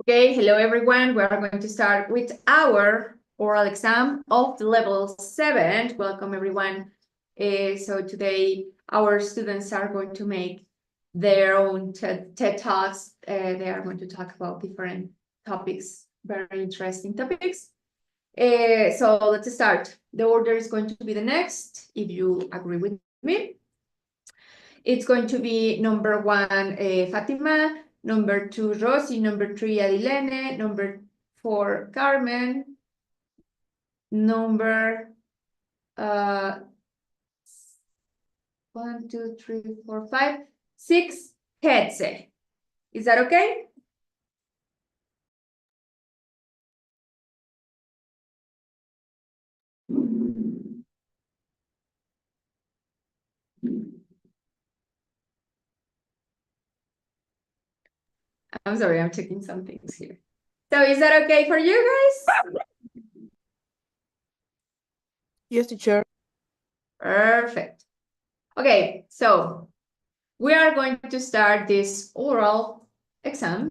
Okay, hello everyone. We are going to start with our oral exam of the level 7. Welcome everyone. So today our students are going to make their own TED Talks. They are going to talk about different topics, very interesting topics. So let's start. The order is going to be the next, if you agree with me. It's going to be number 1, Fatima, number 2, Rosie, number 3, Adilene, number 4, Carmen, number 1, 2, 3, 4, 5, 6, Hetze. Is that okay? I'm sorry, I'm checking some things here. So is that okay for you guys? Yes, teacher. Perfect. Okay, so we are going to start this oral exam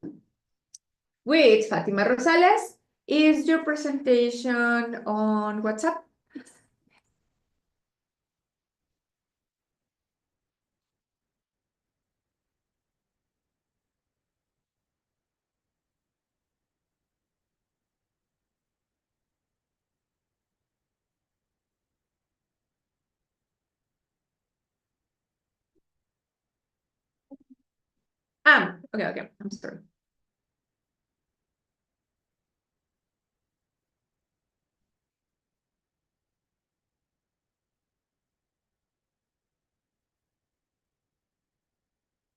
with Fatima Rosales. Is your presentation on WhatsApp? Okay, I'm sorry.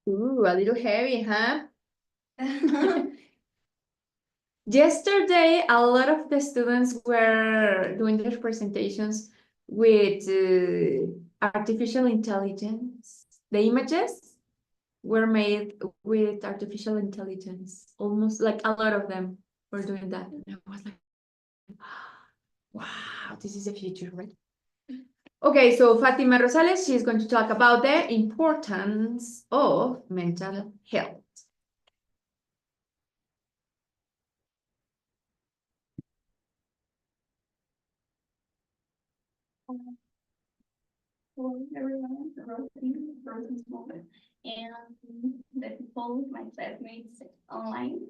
Ooh, a little heavy, huh? Yesterday, a lot of the students were doing their presentations with artificial intelligence. The images were made with artificial intelligence. Almost like a lot of them were doing that. And I was like, wow, this is the future, right? Okay, so Fatima Rosales, she's going to talk about the importance of mental health. Hello everyone, Rosie moment, and the people, my classmates online.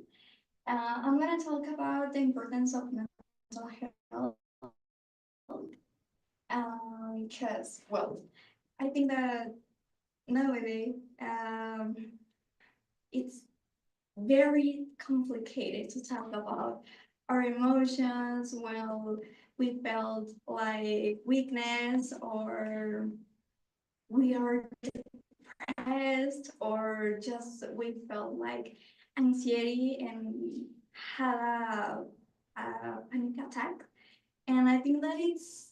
I'm gonna talk about the importance of mental health. Because, well, I think that nowadays it's very complicated to talk about our emotions when we felt like weakness or we are depressed or just we felt like anxiety and had a panic attack. And I think that it's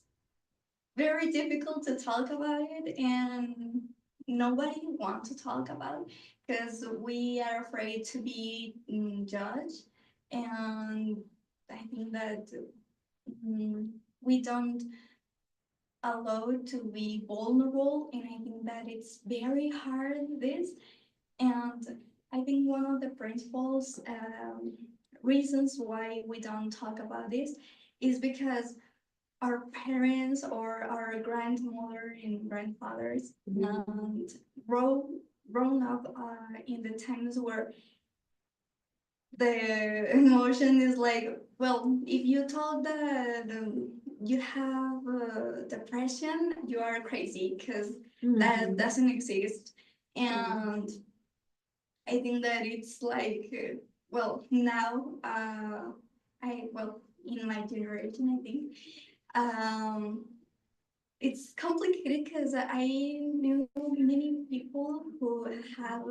very difficult to talk about it and nobody wants to talk about it because we are afraid to be judged. And I think that we don't allowed to be vulnerable, and I think that it's very hard this. And I think one of the principles reasons why we don't talk about this is because our parents or our grandmother and grandfathers and grown up in the times where the emotion is like, well, if you told the you have depression, you are crazy because that doesn't exist. And I think that it's like, well, now in my generation, I think it's complicated because I knew many people who have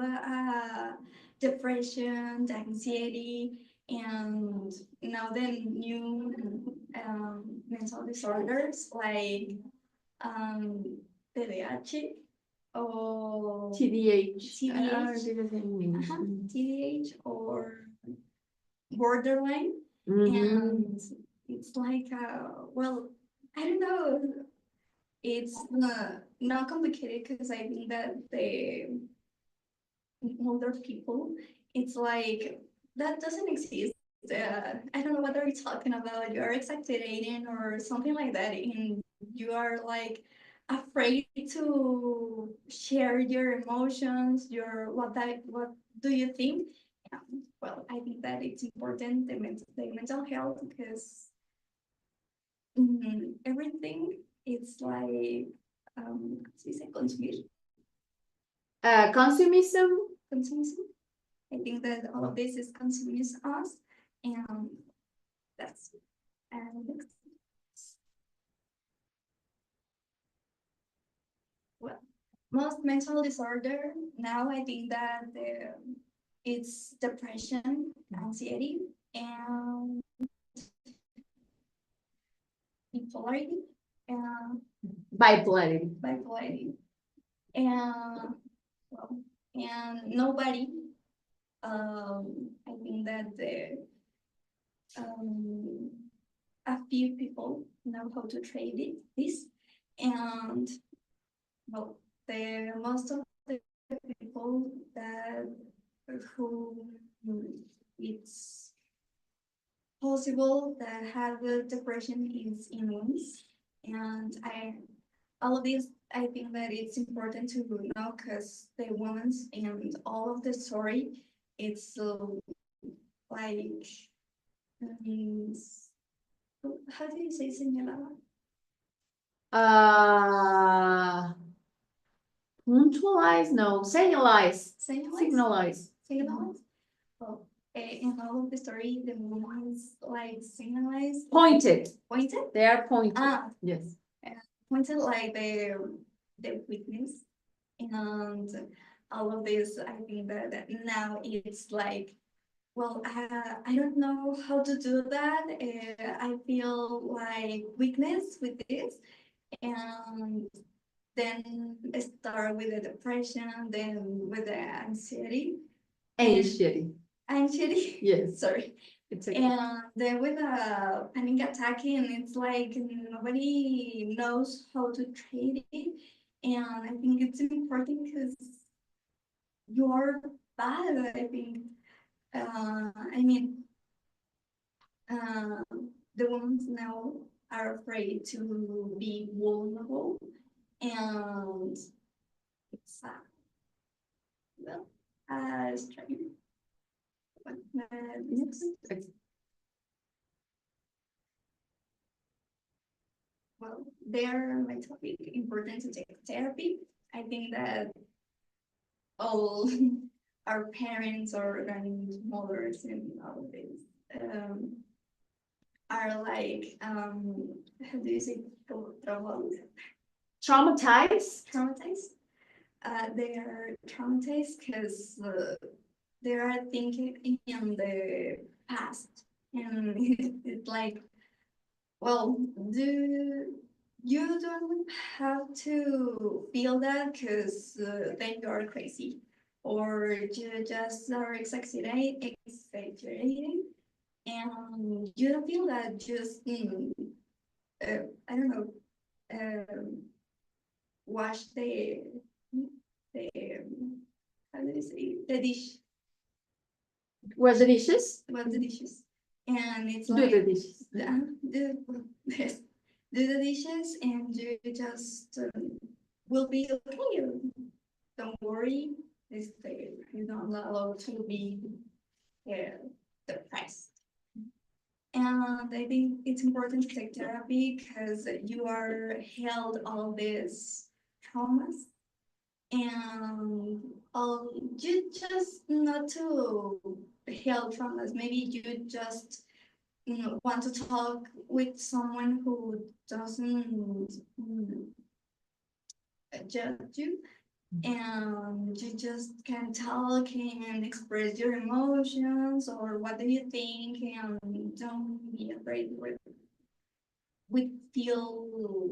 depression, anxiety, and now the new mental disorders like TDAH or TDAH. TDAH or borderline. And it's like, well, I don't know. It's not complicated because I think that the older people, it's like that doesn't exist. I don't know what are you talking about. You're exaggerating or something like that, and you are like afraid to share your emotions, your what do you think? Well, I think that it's important the mental health because everything it's like ¿cómo se dice? Consumir. Consumism. Consumism. I think that all of this is consumes us, and that's next. Well, most mental disorder now I think that it's depression, anxiety, and bipolarity, and Bipolarity. bipolarity, and well, and nobody. I think that um, a few people know how to trade this, and well, the most of the people that who it's possible that have a depression is in women's, and all of this I think that it's important to know because the women's and all of the story it's like means how do you say señalada? Puntualize? No, signalize. Signalize? Signalize. Well, in all of the story, the woman's like signalized, Pointed. pointed, They are pointed. yes, Yes. pointed like the weakness, and all of this. I think that now it's like, well, I don't know how to do that. I feel like weakness with this, and then start with the depression, then with the anxiety. Anxiety. Anxiety. Yes. Sorry. It's okay. And then with a panic attack, and it's like nobody knows how to treat it. And I think it's important because you're bad. I think. I mean, the women now are afraid to be vulnerable, and it's well, strange. But, Yes. well, they're my topic. Important to take therapy. I think that all our parents or grandmothers and all of this are like how do you say Traumatized. traumatized. They are traumatized because they are thinking in the past, and it's like, well, you don't have to feel that because then you're crazy, or you just are exaggerating, and you don't feel that. Just I don't know, wash the how do you say the dish, Was the dishes? wash the dishes, and it's Do like the dishes. yes, do the dishes, and you just will be okay. Don't worry. You're not allowed to be depressed. And I think it's important to take therapy because you are held all these traumas, and you just not to heal traumas. Maybe you just want to talk with someone who doesn't judge you, and you just can talk and express your emotions or what do you think, and don't be afraid we feel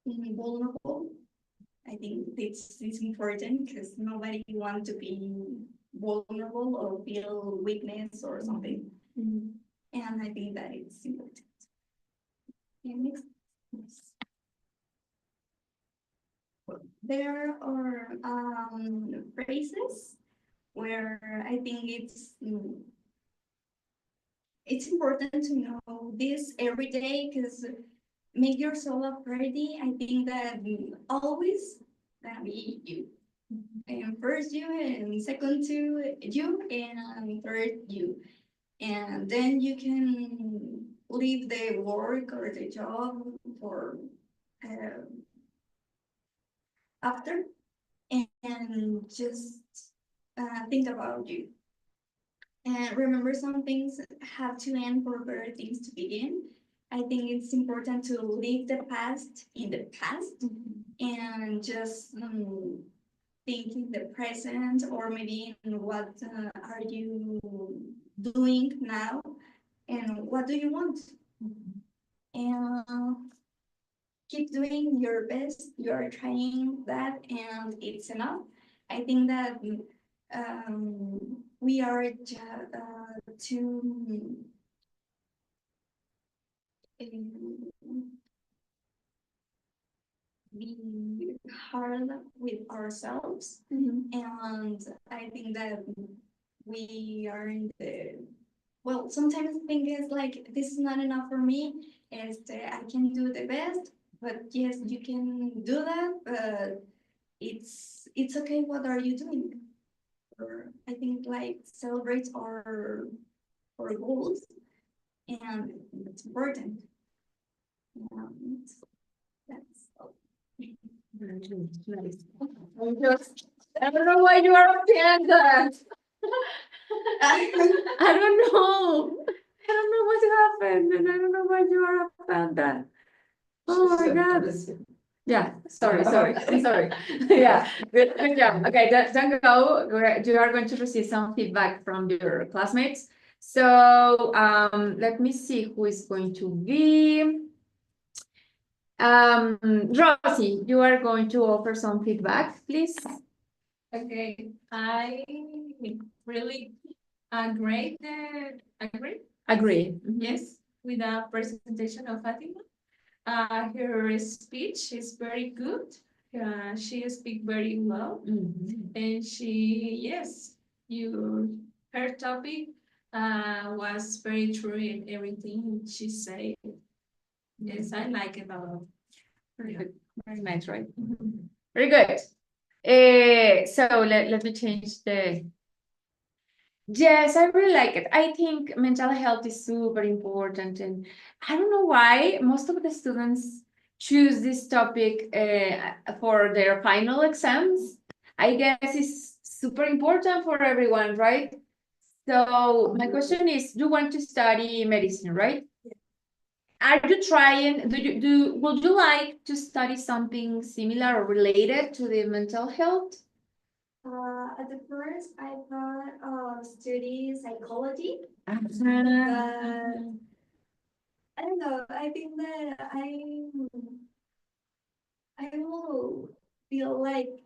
vulnerable. I think it's important because nobody wants to be vulnerable or feel weakness or something. And I think that it's important. And next, there are phrases where I think it's it's important to know this every day because make yourself a priority. I think that always that be you. And first you, and second to you, and third you. And then you can leave the work or the job for uh, after and just think about you. And remember, some things have to end for better things to begin. I think it's important to leave the past in the past and just think in the present, or maybe in what are you doing now and what do you want. And keep doing your best. You are trying that, and it's enough. I think that we are too be hard with ourselves, and I think that we are in the well. Sometimes the thing is like this is not enough for me. And I can do the best, but yes, you can do that. But it's okay. What are you doing? Or I think like celebrate our goals, and it's important. And that's all. Nice. I don't know why you are offended. I don't know. I don't know what happened, and I don't know why you are offended. Oh my God. Yeah, sorry. Yeah, good job. Okay, don't go. You are going to receive some feedback from your classmates. So let me see who is going to be. Rosie, you are going to offer some feedback, please. Okay, I really agree. Agree. Yes, with the presentation of Fatima. Her speech is very good. She speaks very well, and her topic was very true in everything she said. Yes, I like it a lot. Very good. Very nice, right? Very good. So let me change the. Yes, I really like it. I think mental health is super important, and I don't know why most of the students choose this topic for their final exams. I guess it's super important for everyone, right? So my question is, you want to study medicine, right? Are you trying, would you like to study something similar or related to the mental health? At the first, I thought study psychology. Uh-huh. I don't know. I think that I will feel like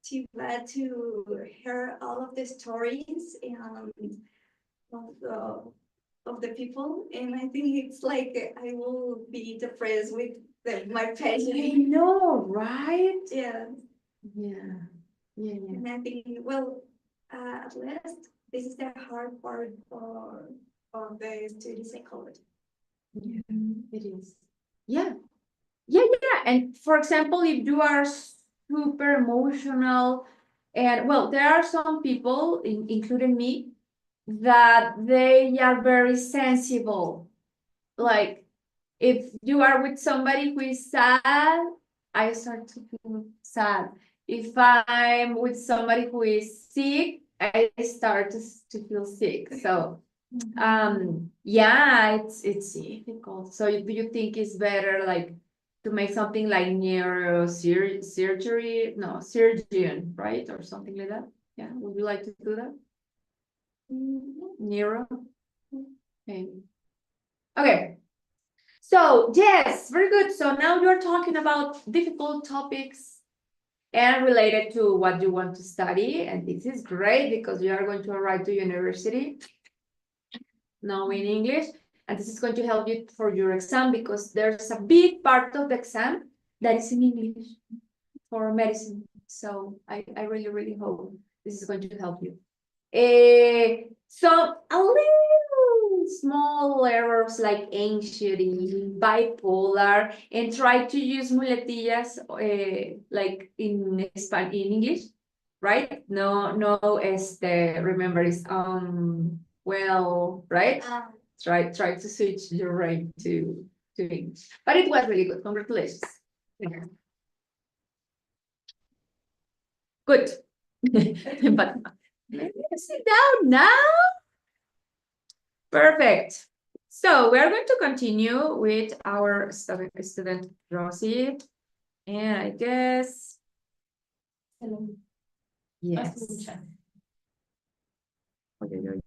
too bad to hear all of the stories and of the people, and I think it's like I will be depressed with my I patient. know, right? Yeah, Yeah. and I think at least this is the hard part of the study psychology. Yeah, it is. Yeah. And for example, if you are super emotional, and well, there are some people, including me, that they are very sensible. Like if you are with somebody who is sad, I start to feel sad. If I'm with somebody who is sick, I start to feel sick. So yeah, it's difficult. So do you think it's better like to make something like surgery? No, surgeon, right? Or something like that? Yeah, would you like to do that? Neuro? Okay. Okay. So yes, very good. So now you're talking about difficult topics and related to what you want to study. And this is great because you are going to arrive to university knowing English. And this is going to help you for your exam because there's a big part of the exam that is in English for medicine. So I really, really hope this is going to help you. So a little small errors like anxiety, bipolar, and try to use muletillas like in English, right? No, remember it's well, right? Try to switch your brain to English. But it was really good. Congratulations. Yeah. Good. But let's sit down now. Perfect. So we're going to continue with our student Rosie. And I guess, yes. Oy, oy, oy.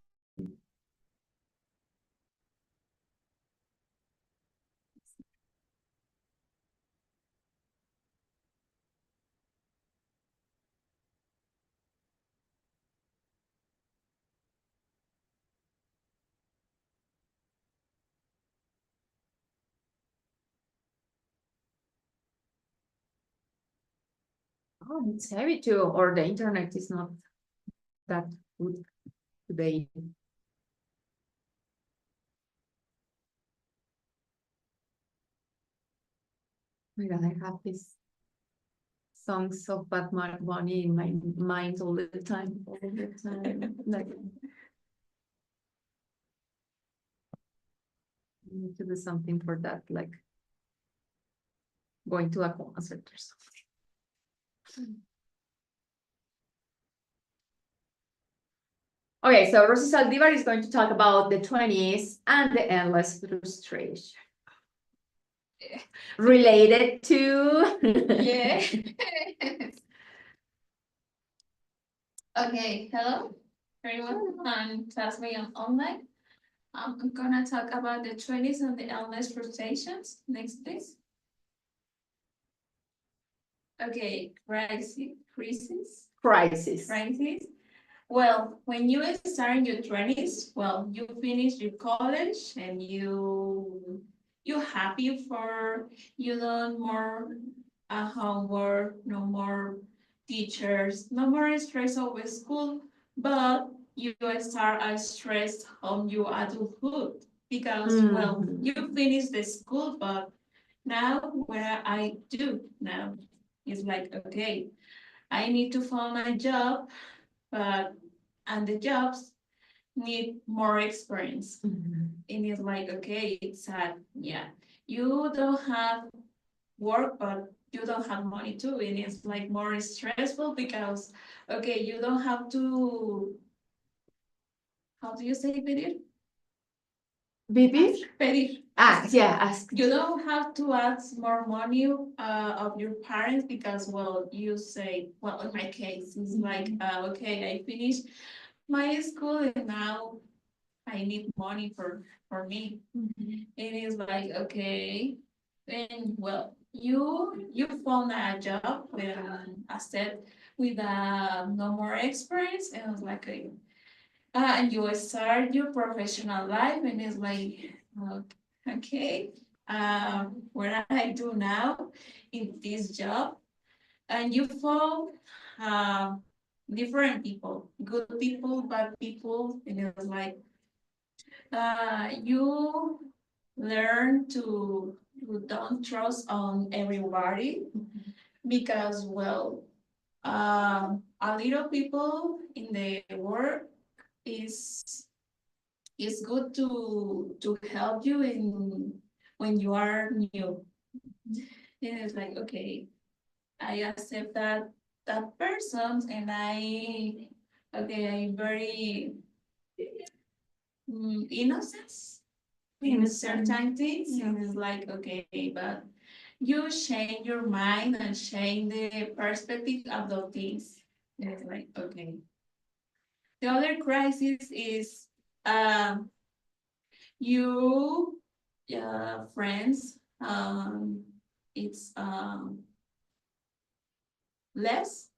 Oh, it's heavy too, or the internet is not that good today. Oh my God, I have these songs of Bad Bunny in my mind all the time, Like, I need to do something for that, like going to a concert or something. Okay, so Rosie Saldivar is going to talk about the 20s and the endless frustration. Related to Yeah. Okay, hello, everyone. Class me on online. I'm gonna talk about the 20s and the endless frustrations. Next, please. Okay, crisis. Well, when you start in your 20s, well, you finish your college and you happy for you learn more homework, no more teachers, no more stress over school, but you start a stress on your adulthood because well, you finish the school, but now what I do now is like okay, I need to find a job, but and the jobs need more experience. And it's like, okay, it's sad. Yeah. You don't have work, but you don't have money too. And it's like more stressful because, okay, you don't have to, how do you say pedir? Vivir? Pedir. Yeah, ask. You don't have to ask more money of your parents because, well, you say, well, in my case, it's like, okay, I finished my school and now I need money for me. It is like, okay, and well, you found a job with I said with no more experience, and I was like, and you start your professional life, and it's like, okay, what I do now in this job, and you found different people, good people, bad people, and it was like you learn to don't trust on everybody because well a little people in the world is good to help you in when you are new. And it's like okay, I accept that person and I okay I'm very innocence in certain things. And it's like, okay, but you change your mind and change the perspective of those things. And it's like, okay. The other crisis is you friends it's less,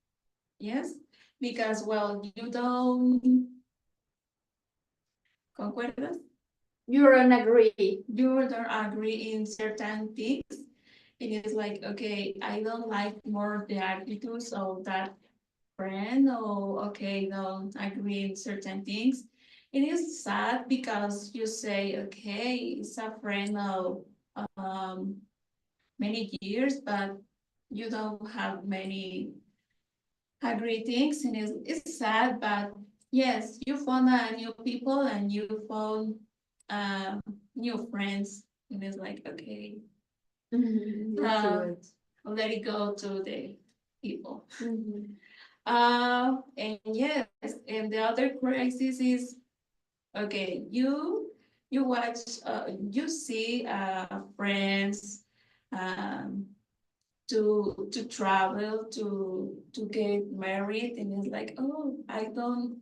yes, because well you don't concuerdas. You don't agree. You don't agree in certain things. It is like, okay, I don't like more the attitudes of that friend, or okay, don't agree in certain things. it is sad because you say, okay, it's a friend of um many years, but you don't have many greetings, and it's sad, but yes, you found new people and you found uh, new friends, and it's like, okay, That's Uh, good. let it go to the people. Mhm. And yes, and the other crisis is, okay, you watch, you see friends um, to travel, to get married, and it's like, oh, I don't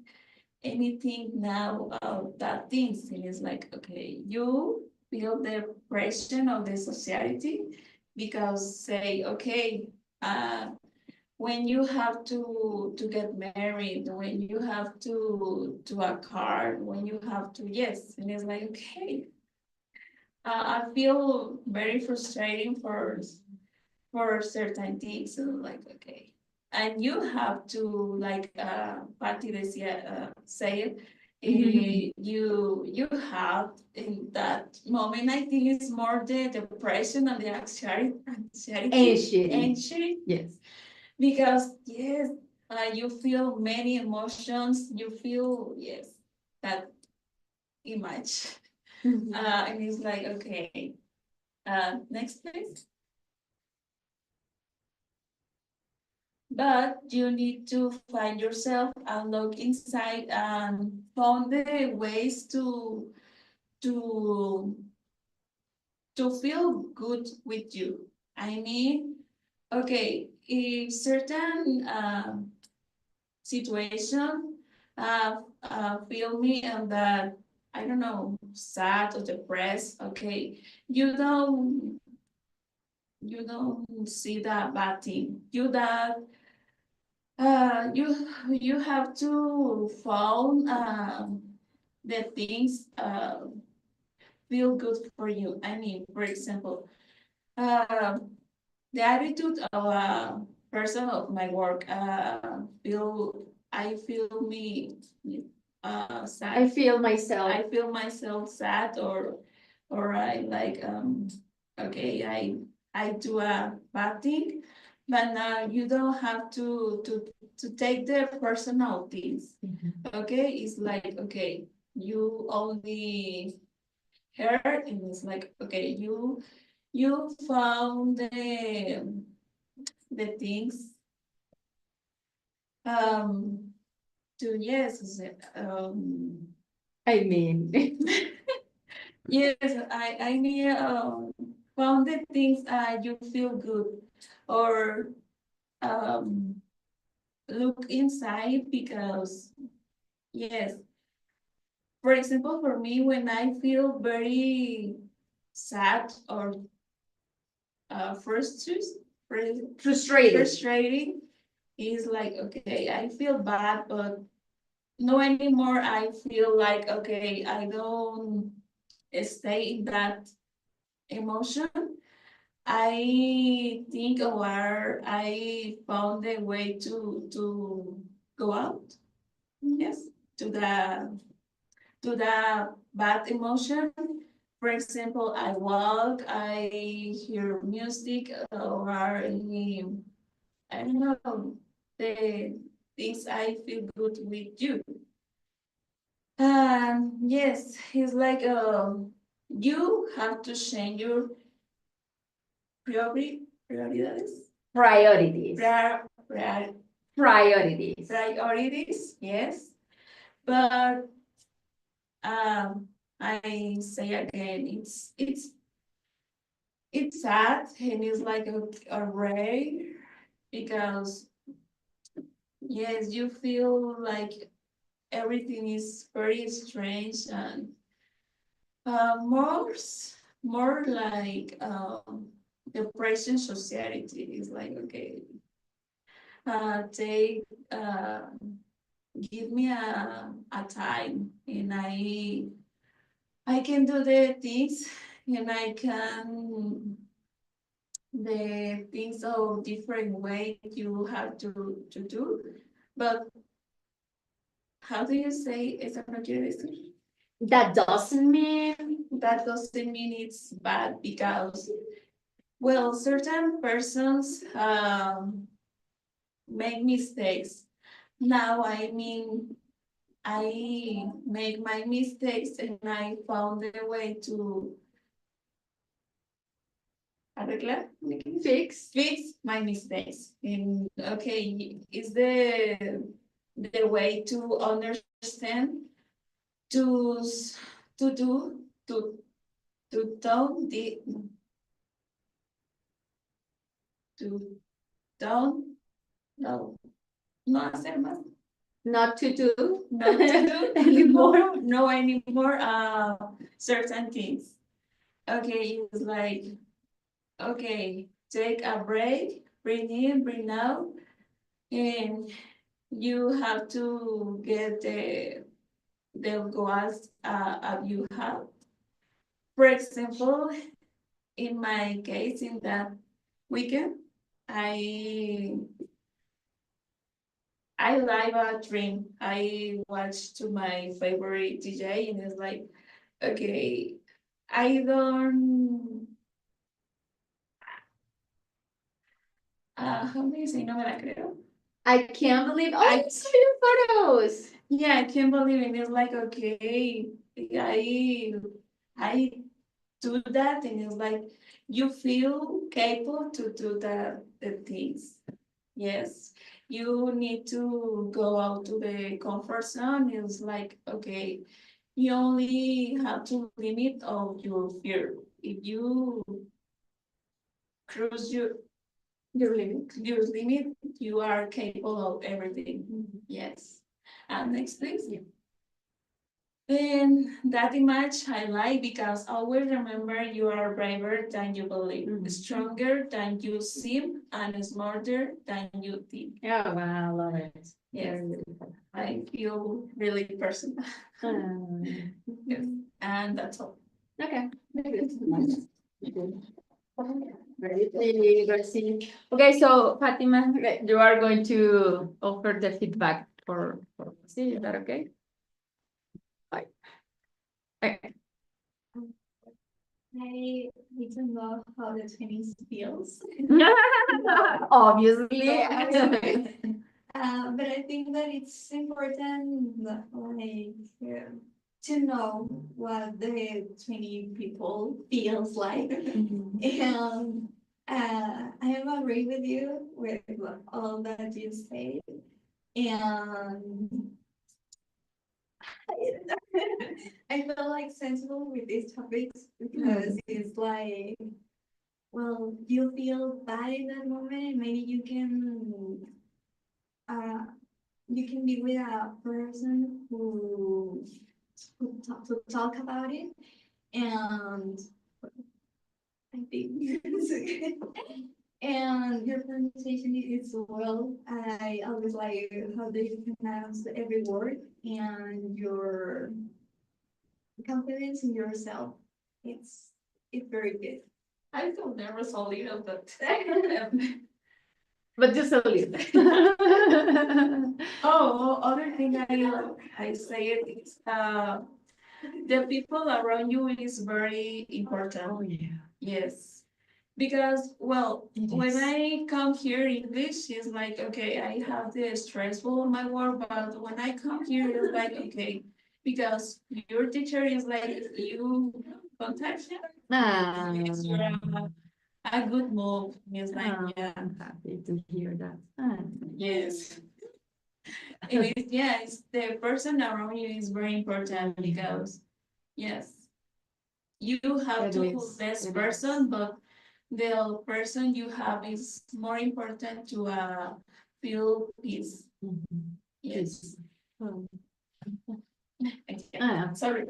anything now about that things, and it's like, okay, you feel the pressure of the society because say, okay, uh, when you have to get married, when you have to a car, when you have to, yes, and it's like, okay, I feel very frustrating for certain things, so like, okay. And you have to, like, Patty said, you have in that moment, I think it's more the depression and the anxiety, Yes. because yes, you feel many emotions, you feel, yes, that image. And it's like, okay, next please. But you need to find yourself and look inside and find the ways to to feel good with you. I mean, okay, if certain situation feel me and that, I don't know, sad or depressed, okay, you don't see that bad thing. You have to find the things feel good for you. I mean, for example, uh, the attitude of a person of my work I feel me sad. I feel myself. I feel myself sad, or I like okay, I do a bad thing, but now you don't have to take the personal things. Okay, it's like, okay, you only heard, and it's like, okay, you found the things um to, yes, I mean, yes, I mean, found the things you feel good, or um look inside, because yes, for example, for me, when I feel very sad or frustrated, frustrated. frustrating, is like, okay, I feel bad, but no anymore. I feel like, okay, I don't stay in that emotion. I think, or I found a way to go out. Yes, to the bad emotion. For example, I walk, I hear music, or I don't know, the things I feel good with you. Yes, it's like you have to change your prioridades. Priorities. Prior, prior, Priorities. priorities, yes. But I say again, it's sad, and it's like a rare, because yes, you feel like everything is very strange, and more like depression society is like, okay, take give me a time, and I can do the things, and I can the things of different way you have to do, but how do you say esa no quiere decir? That doesn't mean. That doesn't mean it's bad because, well, certain persons make mistakes. Now, I mean, I make my mistakes and I found a way to arreglar, fix my mistakes. And okay, is the way to understand to to do to don't the to don't no no hacer más Not to do. not to do anymore no anymore certain things. Okay, it's like okay, take a break, breathe in, breathe out, and you have to get the goals you have. For example, in my case, in that weekend, I I live a dream. I watched to my favorite DJ, and it's like, okay, I don't. How do you say no me la creo? I can't believe. Oh, I- I saw your photos. Yeah, I can't believe it. It's like, okay, I do that, and it's like you feel capable to do the things. Yes, you need to go out to the comfort zone. It's like, okay, you only have to limit of your fear. If you cruise your limit, you are capable of everything. Yes. And next, please. And that image I like because always remember you are braver than you believe, stronger than you seem, and smarter than you think. Oh, wow, I love it. Yes, I feel really personal. Yes, and that's all. Okay. Okay, so Fatima, you are going to offer the feedback for see, is that okay? Bye. Okay. I need to know how the tennis feels. Obviously. But I think that it's important, like, to know what the 20 people feels like. And I am agree with you with all that you said. And I feel like sensible with these topics because it's like, well, you feel bad in that moment, maybe you can be with a person to talk about it, and I think and your pronunciation is well. I always like how they pronounce every word and your confidence in yourself. It's very good. I feel nervous a little, but But just a little. oh, other thing I say it is the people around you is very important. Oh, yeah. Yes, because well, It when is. I come here English, it's like okay, I have the stressful on my work, but when I come here, it's like okay, because your teacher is like you contact him, it's you're a good move. It's like yeah, I'm happy to hear that. yes. And yes, the person around you is very important because yes, you have It to is, this it person, but the person you have is more important to feel peace. Yes. Oh. Okay. Sorry.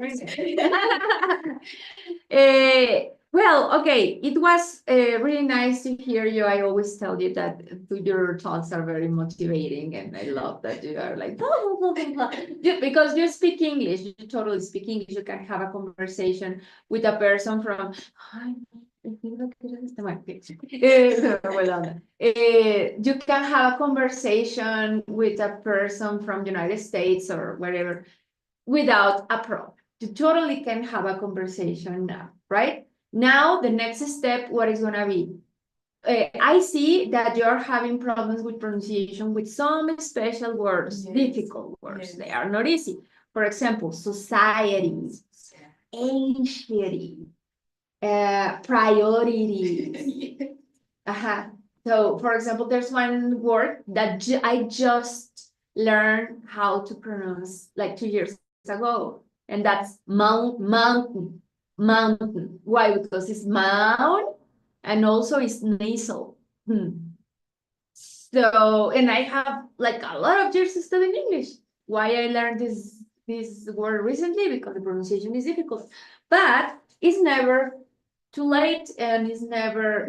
Well, okay, it was really nice to hear you. I always tell you that your talks are very motivating, and I love that you are like, blah, blah, blah, blah, blah. Because you speak English, you totally speak English. You can have a conversation with a person from, Well, you can have a conversation with a person from United States or wherever without a problem. You totally can have a conversation now, right? Now, the next step, what is gonna be? I see that you're having problems with pronunciation with some special words, Yes. difficult words. Yes. They are not easy. For example, society, anxiety, priorities. So, for example, there's one word that I just learned how to pronounce like 2 years ago, and that's mountain. Mountain. Why? Because it's mount and also it's nasal. So, and I have like a lot of years studying English. Why I learned this word recently? Because the pronunciation is difficult, but it's never too late, and it's never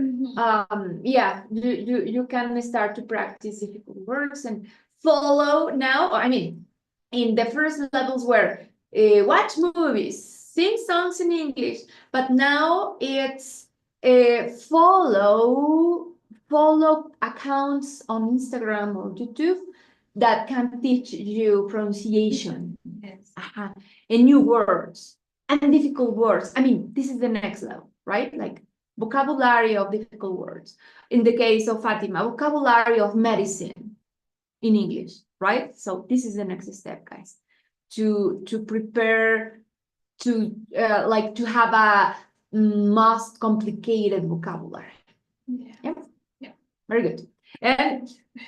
yeah, you can start to practice difficult words and follow now. I mean, in the first levels where watch movies, sing songs in English, but now it's follow accounts on Instagram or YouTube that can teach you pronunciation. Yes. And new words and difficult words. I mean, this is the next level, right? Like vocabulary of difficult words. In the case of Fatima, vocabulary of medicine in English, right? So this is the next step, guys, to prepare to like to have a most complicated vocabulary. Yeah. Very good. And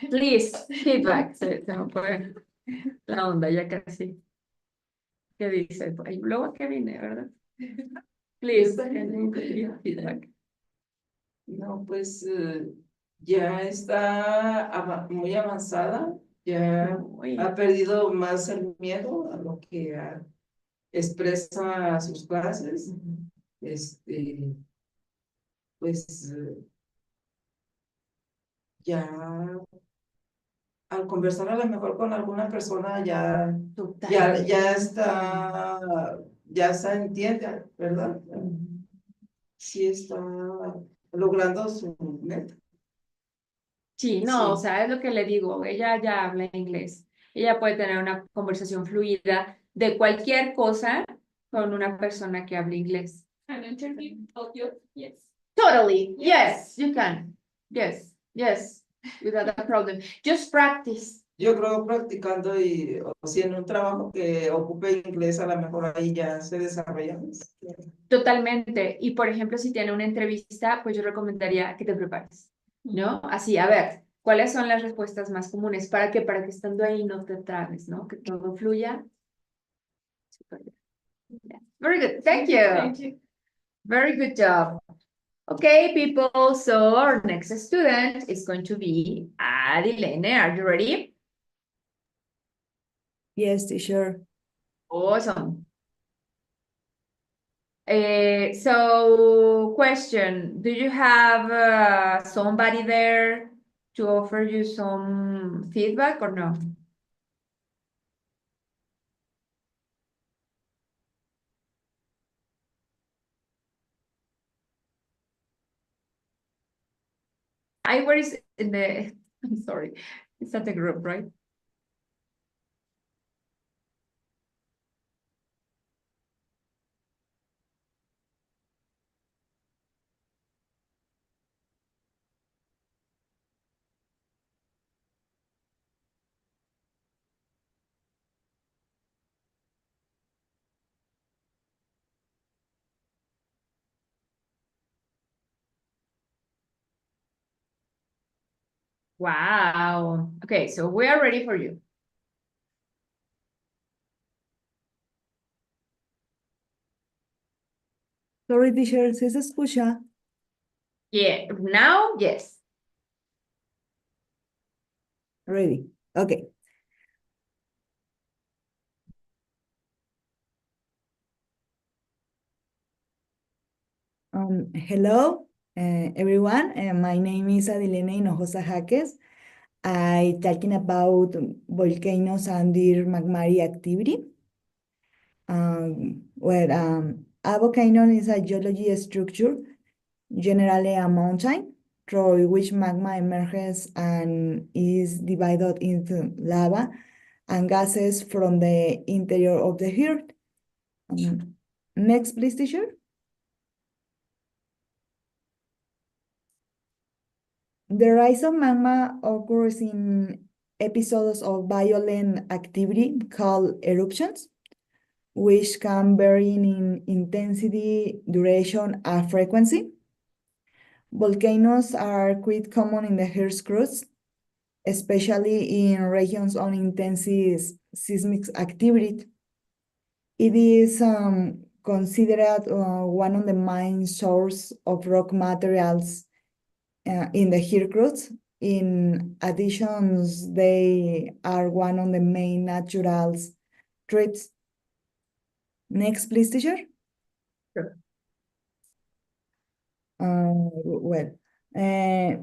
please, feedback. Se me fue la onda ya casi. ¿Qué dice? Ay, luego que vine, ¿verdad? Please, can you give feedback? No, pues ya está muy avanzada, ya Uy. ha perdido más el miedo a lo que expresa sus clases. Pues ya al conversar a lo mejor con alguna persona ya se entiende, ¿verdad? Sí está logrando su meta. Sí, no, o sea, es lo que le digo, ella ya habla inglés, ella puede tener una conversación fluida de cualquier cosa con una persona que hable inglés. An interview of you? Yes. Totally, yes, you can, yes, without a problem, just practice. Yo creo practicando o si en un trabajo que ocupe inglés, a lo mejor ahí ya se desarrolla más. Totalmente, y por ejemplo, si tiene una entrevista, pues yo recomendaría que te prepares, ¿no? Así, a ver, ¿cuáles son las respuestas más comunes? Para que estando ahí no te trabes, ¿no? Que todo fluya. Super bien. Yeah. Very good, thank you. Thank you. Very good job. Okay, people, so our next student is going to be Adilene. Are you ready? Yes, teacher. Awesome. So question, do you have somebody there to offer you some feedback or no? I was in the, I'm sorry, it's at the group, right? Wow. Okay, so we are ready for you. Sorry, teacher, ¿sí se escucha? Yeah, now, yes. Ready. Okay. Hello, everyone. My name is Adilene Hinojosa Jaques. I talking about volcanoes and their magmatic activity. A volcano is a geology structure generally a mountain, through which magma emerges and is divided into lava and gases from the interior of the earth. Next, please, teacher. The rise of magma occurs in episodes of violent activity called eruptions, which can vary in intensity, duration, and frequency. Volcanoes are quite common in the Earth's crust, especially in regions of intensive seismic activity. It is considered one of the main sources of rock materials in the Earth's crust. In addition, they are one of the main natural threats. Next, please, teacher. Sure.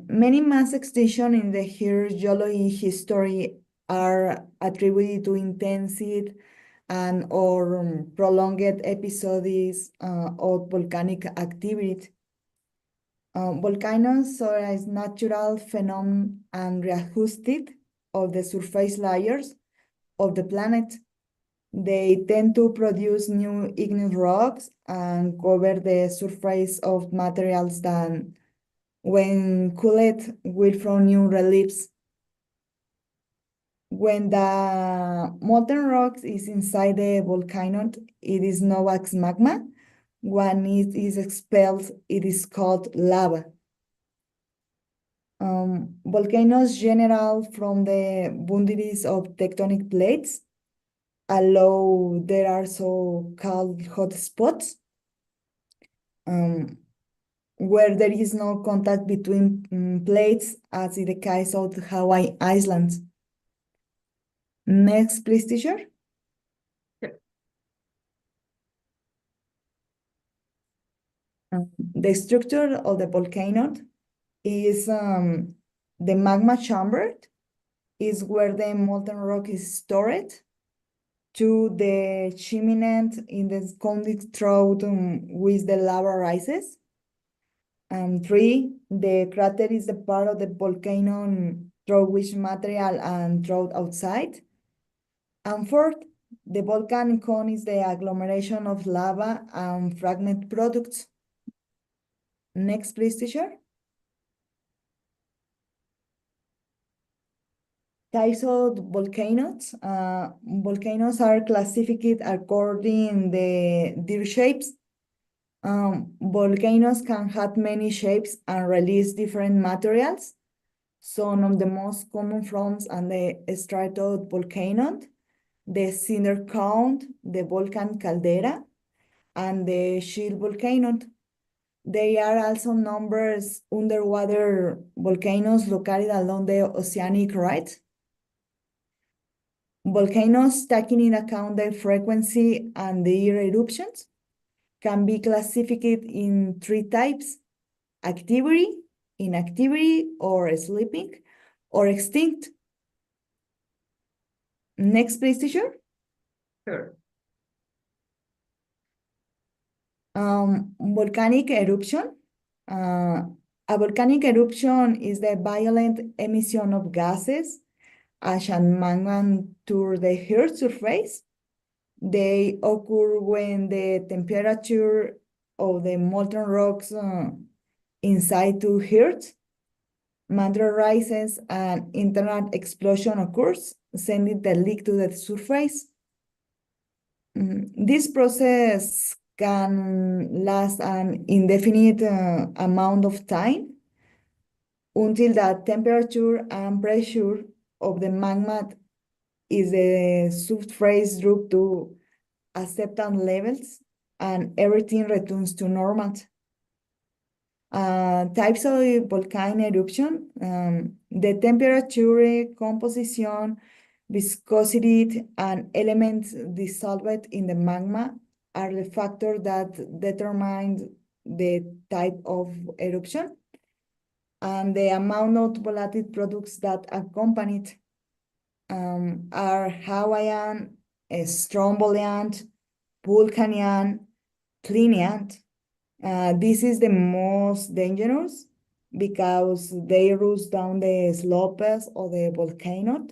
Many mass extinction in the Earth's geologic history are attributed to intensive and or prolonged episodes of volcanic activity. Volcanoes are a natural phenomenon and readjusted of the surface layers of the planet. They tend to produce new igneous rocks and cover the surface of materials that, when cooled, will form new reliefs. When the molten rock is inside the volcano, it is known as magma. When it is expelled, it is called lava. Volcanoes generate from the boundaries of tectonic plates, although there are so-called hotspots where there is no contact between plates, as in the case of the Hawaii Islands. Next, please, teacher. The structure of the volcano is the magma chamber is where the molten rock is stored. To the chimney in the conduit through which the lava rises. And 3, the crater is the part of the volcano through which material and through outside. And 4, the volcanic cone is the agglomeration of lava and fragment products. Next, please, teacher. Types of volcanoes. Volcanoes are classified according to their shapes. Volcanoes can have many shapes and release different materials. Some of the most common forms are the stratovolcano, the cinder cone, the volcan caldera, and the shield volcano. There are also numerous underwater volcanoes located along the oceanic ridge. Volcanoes, taking into account their frequency and their eruptions, can be classified in 3 types: activity, inactivity, or sleeping, or extinct. Next, please, teacher. Sure. Volcanic eruption. A volcanic eruption is the violent emission of gases, ash and magma to the Earth's surface. They occur when the temperature of the molten rocks inside to Earth, matter rises and internal explosion occurs, sending the leak to the surface. This process can last an indefinite amount of time until the temperature and pressure of the magma is the surface drop to acceptance levels and everything returns to normal. Types of volcanic eruption, the temperature, composition, viscosity, and elements dissolved in the magma are the factors that determine the type of eruption and the amount of volatile products that accompany it are Hawaiian, stromboliant, Vulcanian, Cliniant, This is the most dangerous because they rush down the slopes of the volcano,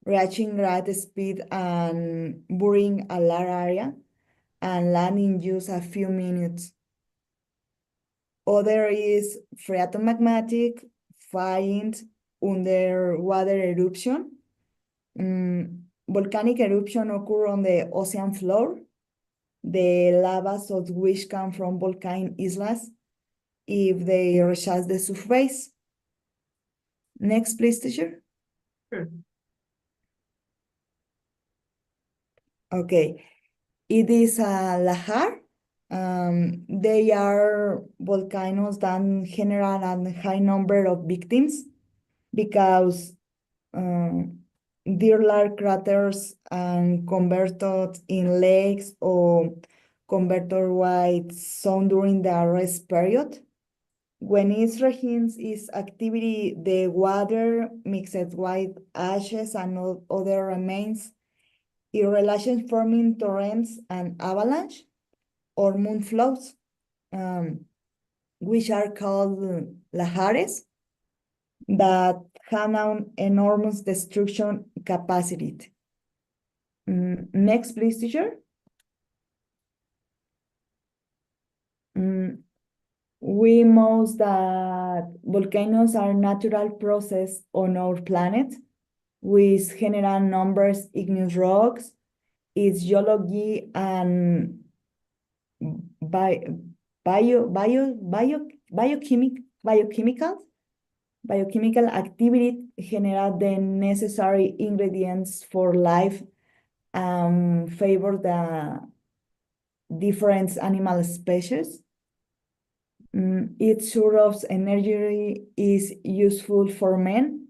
reaching great speed and burying a large area and land in just a few minutes. Other is phreatomagmatic, faint underwater eruption. Volcanic eruption occur on the ocean floor, the lavas of which come from volcanic islands if they reach the surface. Next, please, teacher. Sure. Okay, it is a lahar. They are volcanoes that generate a high number of victims because their large craters and converted in lakes or converted white zone during the rest period. When it regains its activity, the water mixed with ashes and other remains in relation forming torrents and avalanche or moon flows, which are called lahares, that have an enormous destruction capacity. Next, please, teacher. We know that volcanoes are natural process on our planet, with general numbers igneous rocks, its geology and biochemical activity generate the necessary ingredients for life and favor the different animal species. Its source of energy is useful for men,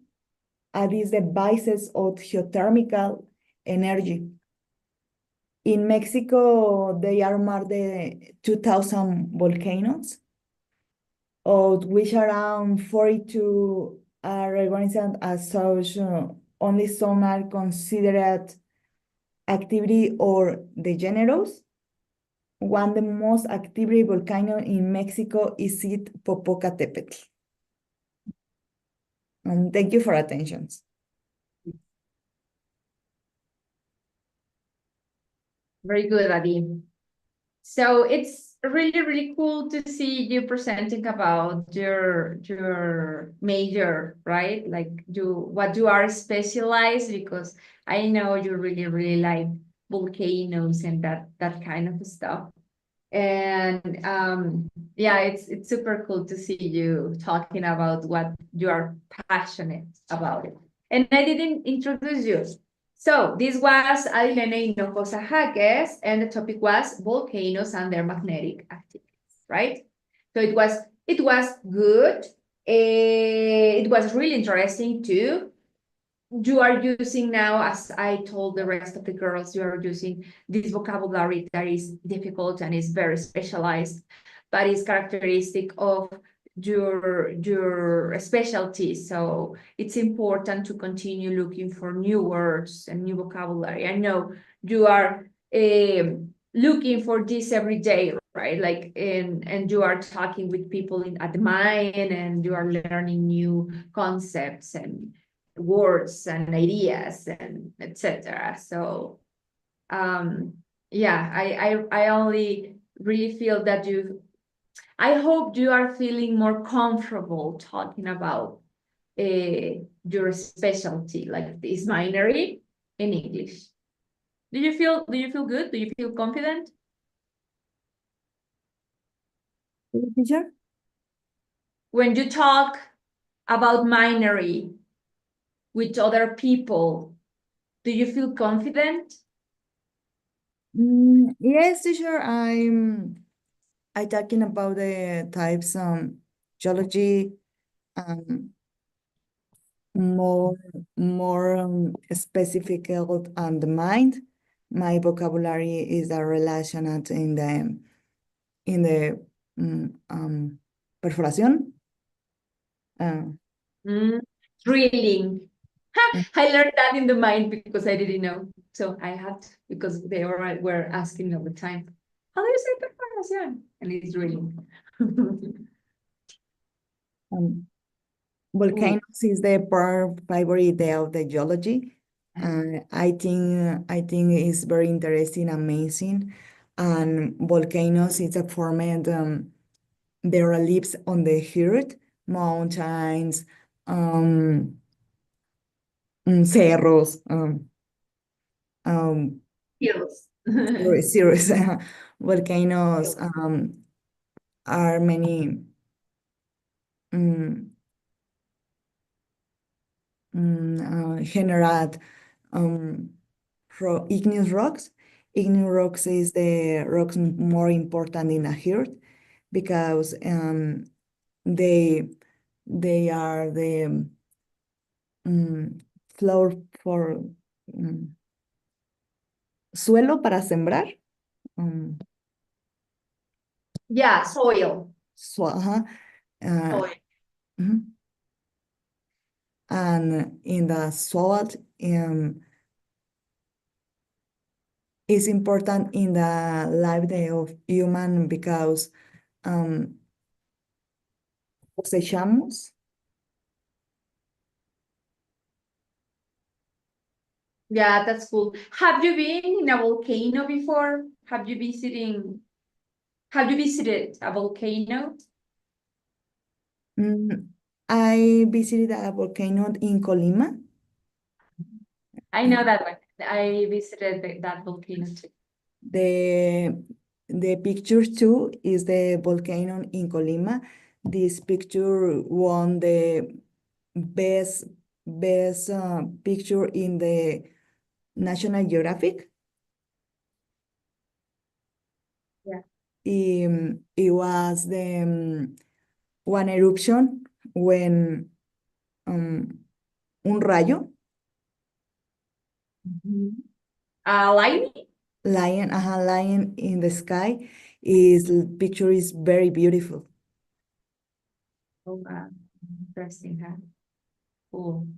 and is the basis of geothermal energy. In Mexico, there are more than 2,000 volcanoes, of which around 42 are recognized as such. Only some are considered activity or dangerous. One of the most active volcano in Mexico is it Popocatépetl. Thank you for attention. Very good, Adi. So it's really, really cool to see you presenting about your major, right? Like what you are specialized, because I know you really, really like volcanoes and that kind of stuff. And yeah, it's super cool to see you talking about what you are passionate about it. And I didn't introduce you. So this was Adilene Hinojosa Jaques, and the topic was volcanoes and their magnetic activities, right? So it was good. It was really interesting too. You are using now, as I told the rest of the girls, you are using this vocabulary that is difficult and is very specialized, but is characteristic of your specialty. So it's important to continue looking for new words and new vocabulary. I know you are looking for this every day, right? Like, and you are talking with people at the mine, and you are learning new concepts and words and ideas and etc. So yeah, I only really feel that I hope you are feeling more comfortable talking about your specialty, like this minority in English. Do you feel good? Do you feel confident? Teacher? When you talk about minority with other people, do you feel confident? Yes, teacher. I talking about the types geology, more specific on the mind. My vocabulary is a relation in the perforación. Drilling. I learned that in the mind because I didn't know. So I had to, because they were asking all the time. How do you say perforación? And it's drilling. Volcanoes is the part favorite of the geology. I think it's very interesting, amazing. And volcanoes is a formed there are lives on the earth, mountains, cerros, Hills. serious volcanoes are many generate igneous rocks. Igneous rocks is the rocks more important in the earth because they are the floor for suelo para sembrar. Yeah, soil. Soil. Soil. And in the soil is important in the life of human because cosechamos. Yeah, that's cool. Have you been in a volcano before? Have you visited a volcano? I visited a volcano in Colima. I know that one. I visited that volcano too. The picture too is the volcano in Colima. This picture won the best picture in the National Geographic. Yeah. It was the one eruption when un rayo, Lightning? lion in the sky. Picture is very beautiful. Oh, wow. Interesting, huh? Cool.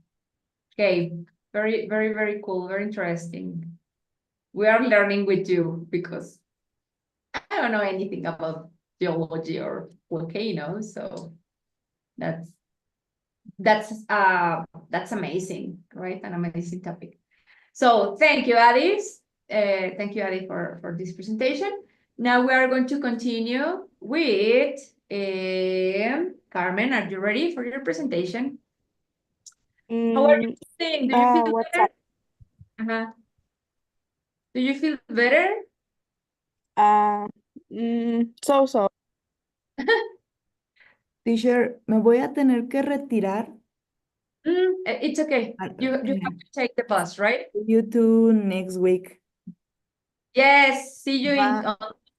Okay, very, very, very cool, very interesting. We are learning with you because I don't know anything about geology or volcanoes, so that's amazing, right? An amazing topic. So thank you, Addis. Thank you, Adi, for this presentation. Now we are going to continue with Carmen. Are you ready for your presentation? How are you feeling? Do you feel What's better? up? Do you feel better? So. Teacher, me voy a tener que retirar. It's okay. You have to take the bus, right? You too next week. Yes. See you Bye. on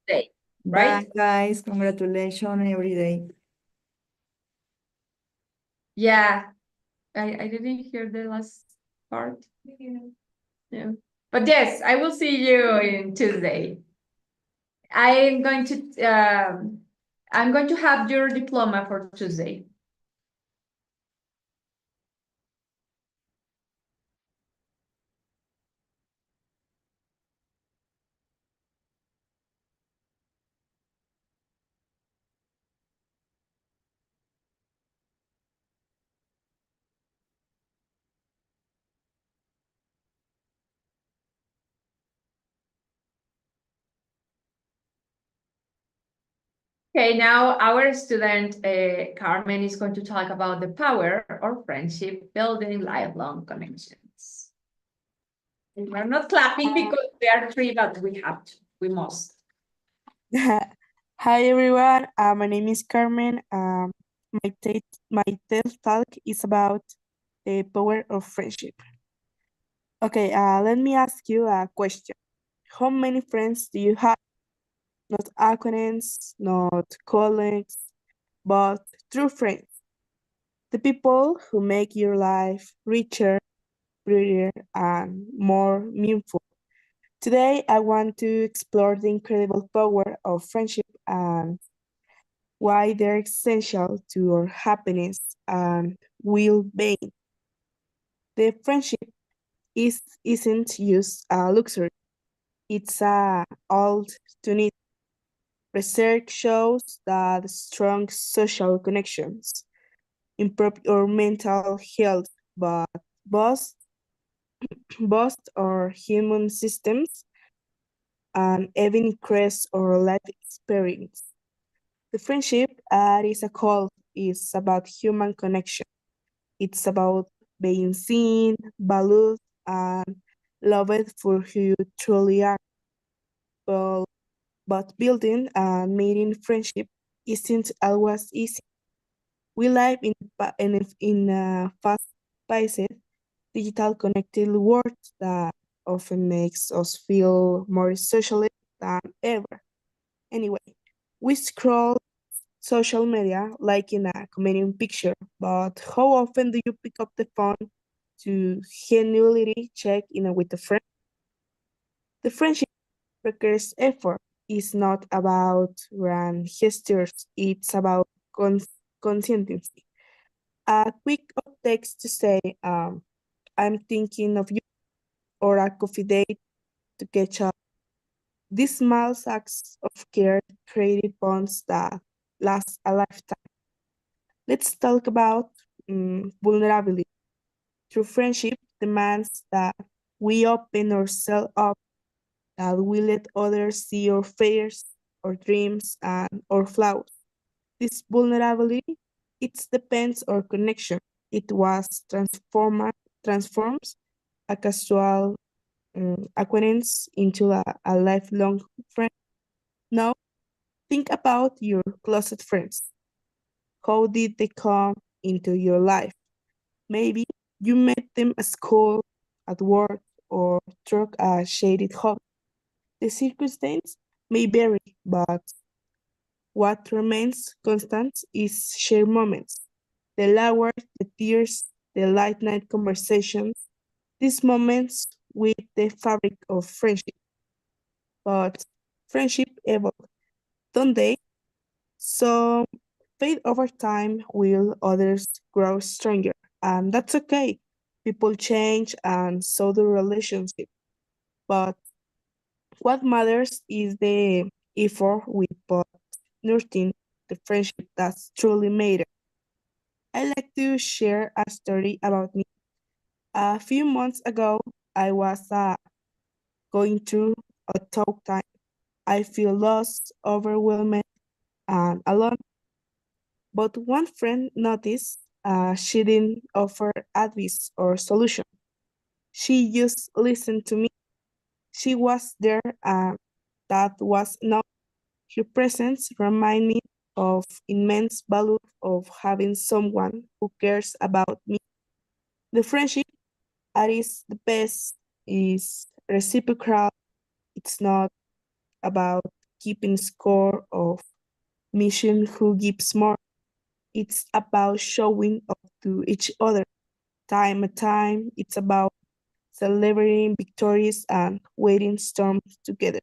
Tuesday, Bye, right? guys. Congratulations every day. Yeah. I didn't hear the last part. Yeah. But yes, I will see you in Tuesday. I'm going to have your diploma for Tuesday. Okay, now our student Carmen is going to talk about the power of friendship building lifelong connections. And we're not clapping because we are three, but we must. Hi everyone, my name is Carmen. My TED talk is about the power of friendship. Okay, let me ask you a question. How many friends do you have? Not acquaintances, not colleagues, but true friends. The people who make your life richer, prettier, and more meaningful. Today, I want to explore the incredible power of friendship and why they're essential to our happiness and well-being. The friendship isn't just a luxury; it's a all to need. Research shows that strong social connections improve your mental health, but boost, boost our human systems and even increase our life experience. The friendship at its core is about human connection. It's about being seen, valued, and loved for who you truly are. But, but building and maintaining friendship isn't always easy. We live in a fast-paced, digital connected world that often makes us feel more socially than ever. Anyway, we scroll social media liking a commenting picture, but how often do you pick up the phone to genuinely check in with a friend? The friendship requires effort. It's not about grand gestures, it's about consistency. A quick text to say, I'm thinking of you, or a coffee date to catch up. These small acts of care create bonds that last a lifetime. Let's talk about vulnerability. True friendship demands that we open ourselves up, that we let others see our fears, our dreams, and our flaws. This vulnerability, it depends our connection. It was transforms a casual acquaintance into a lifelong friend. Now, think about your closet friends. How did they come into your life? Maybe you met them at school, at work, or through a shaded hobby. The circumstance may vary, but what remains constant is shared moments. The laughter, the tears, the late night conversations, these moments with the fabric of friendship. But friendship evolve, don't they? Some fade over time while others grow stronger. And that's okay. People change and so do relationships. But what matters is the effort we put nurturing the friendship that's truly made. I like to share a story about me. A few months ago, I was going through a tough time. I feel lost, overwhelmed, and alone. But one friend noticed she didn't offer advice or solution. She just listened to me. She was there, and that was enough. Her presence reminded me of immense value of having someone who cares about me. The friendship that is the best is reciprocal. It's not about keeping score of mission who gives more. It's about showing up to each other time and time. It's about celebrating victories and waiting storms together.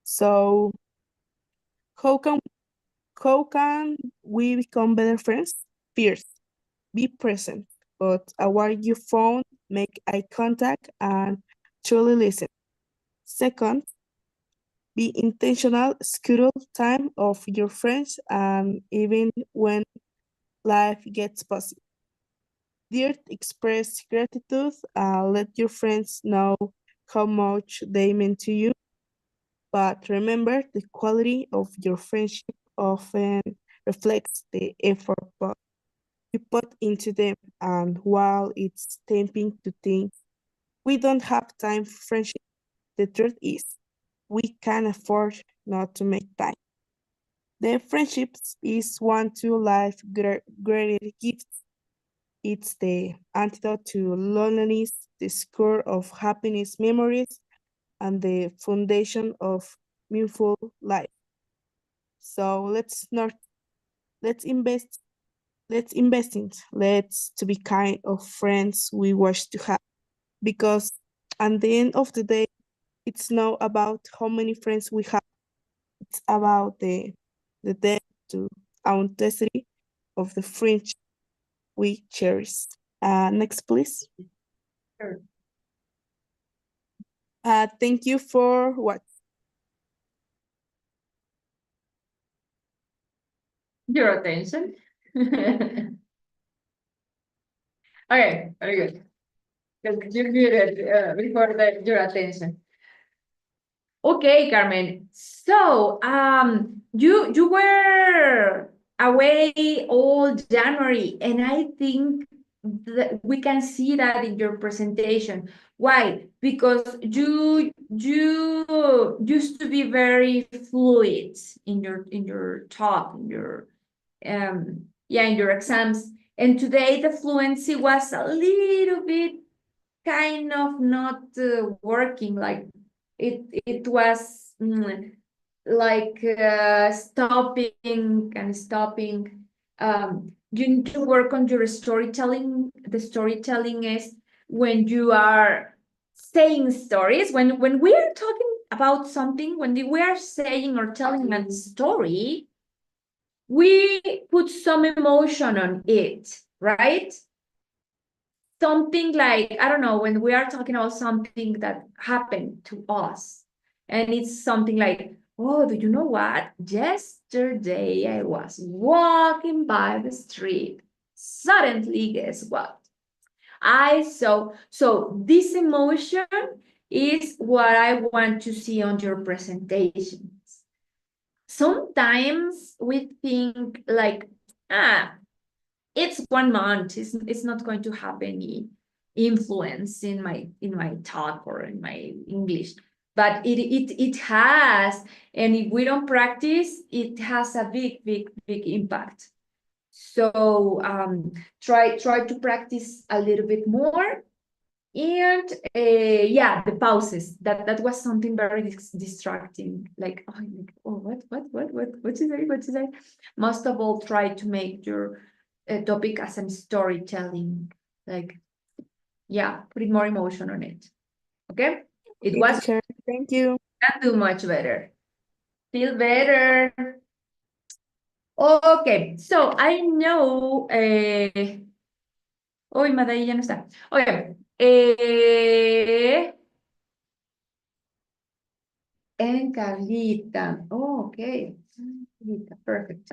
So how can how can we become better friends? First, be present, but aware your phone, make eye contact, and truly listen. Second, be intentional, schedule time of your friends, and even when life gets busy. Third, express gratitude. Let your friends know how much they mean to you. But remember, the quality of your friendship often reflects the effort you put into them. And while it's tempting to think we don't have time for friendship, the truth is we can afford not to make time. The friendships is one to life greatest gift. It's the antidote to loneliness, the score of happiness memories, and the foundation of meaningful life. So let's invest let's invest in let's to be kind of friends we wish to have, because at the end of the day it's not about how many friends we have, it's about the depth to authenticity of the friendship we cherish. Next please. Sure. Thank you for what your attention. Okay, very good. Because you muted before your attention. Okay, Carmen. So, you were away all January, and I think that we can see that in your presentation. Why? Because you used to be very fluid in your talk, in your yeah, in your exams, and today the fluency was a little bit kind of not working, like it was like stopping and stopping. You need to work on your storytelling. The storytelling is when you are saying stories, when we are talking about something, when we are saying or telling a story, we put some emotion on it, right? Something like, I don't know, when we are talking about something that happened to us, and it's something like, oh, do you know what? Yesterday I was walking by the street. Suddenly, guess what? I saw. So this emotion is what I want to see on your presentations. Sometimes we think like, it's 1 month, it's not going to have any influence in my talk or in my English, but it has, and if we don't practice, it has a big impact. So try to practice a little bit more. And yeah, the pauses, that was something very distracting, like, oh, what is that, what is that? Most of all, try to make your topic as a storytelling, like, yeah, put more emotion on it. Okay, it Okay, was teacher. Thank you. not too much better, feel better. Okay, so I know hoy Madai ya no está. Okay, and Carlita. Oh, okay. Carlita, perfect.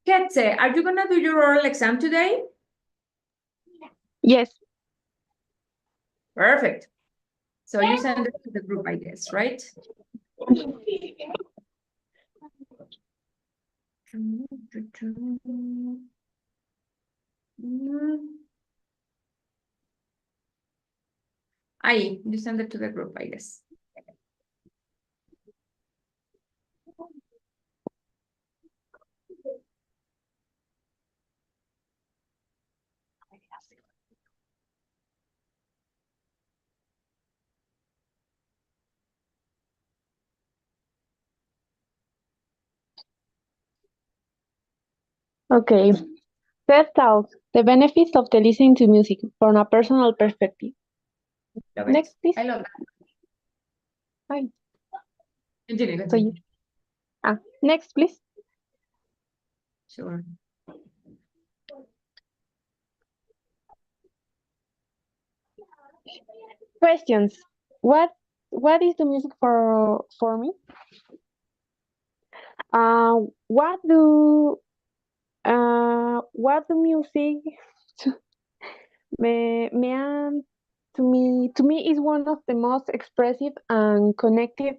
Ketse, are you gonna do your oral exam today? Yes. Perfect. So you send it to the group, I guess, right? Ahí, you send it to the group, I guess. Okay. First out, the benefits of the listening to music from a personal perspective. Love it. Next, please. I love that. Fine. Continue, So continue. next, please. Sure. Questions. What is the music for me? Uh, what do what the music me and to me is one of the most expressive and connective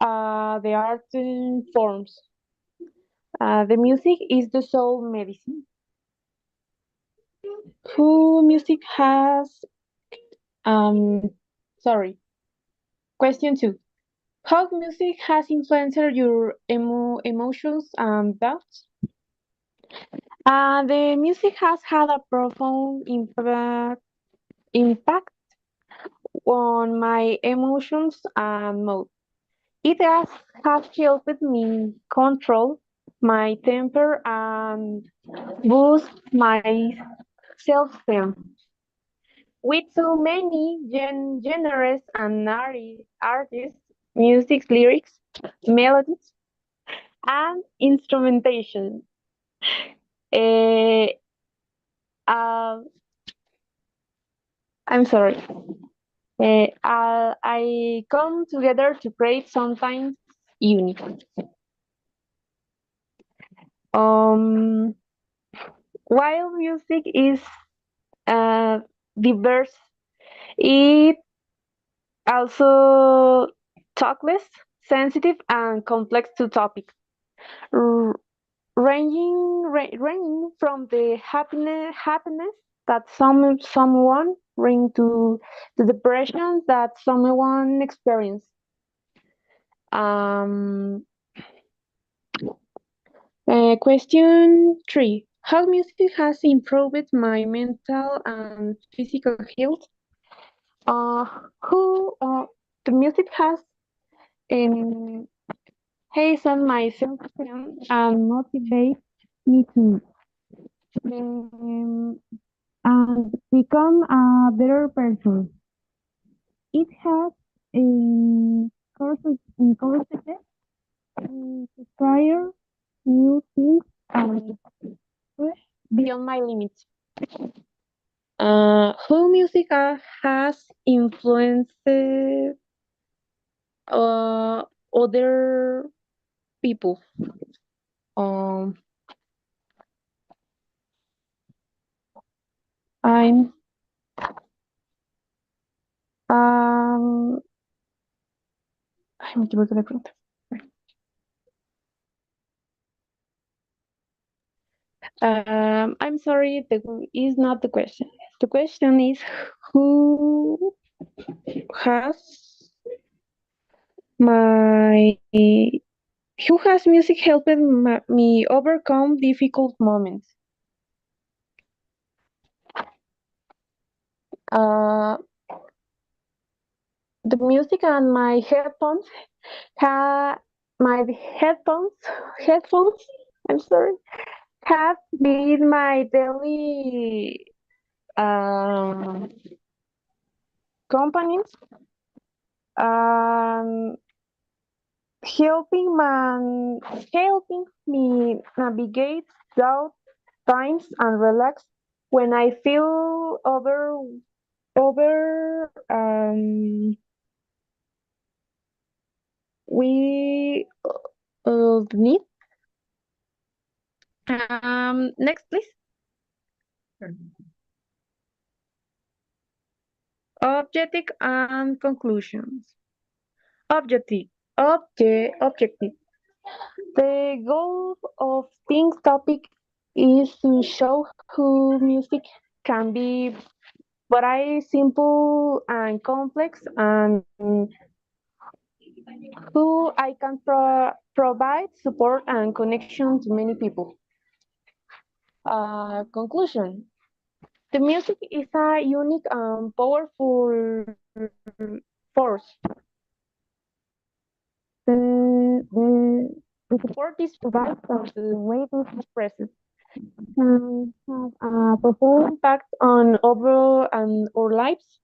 the art forms. The music is the soul medicine. Who music has sorry. Question 2. How music has influenced your emotions and thoughts? The music has had a profound impact on my emotions and mood. It has helped me control my temper and boost my self-esteem. With so many genres and artists, music lyrics, melodies, and instrumentation, eh, uh, I'm sorry. I come together to create sometimes unique. Um, while music is uh, diverse, it also talkless, sensitive, and complex to topics, r- ranging from the happiness that someone bring to the depression that someone experience. Um, Question 3: how music has improved my mental and physical health? Who The music has um, hastened my self-esteem and motivate me to um, and become a better person. It has encouraged me to try new things and push beyond my limits. Who music has influenced other people? Um, I'm um, ay, me equivoqué de pregunta. I'm sorry, is not the question. The question is who has my who has music helped me overcome difficult moments? Uh, the music and my headphones ha my headphones, I'm sorry, have been my daily um companions, um helping man helping me navigate doubt times and relax when I feel over we need. Next please. Objective and conclusions. Objective. Objective. The goal of Think Topic is to show who music can be very simple and complex, and who I can provide support and connection to many people. Conclusion. The music is a unique and powerful force. The support is provided from the way to express it can have a profound impact on overall and our lives,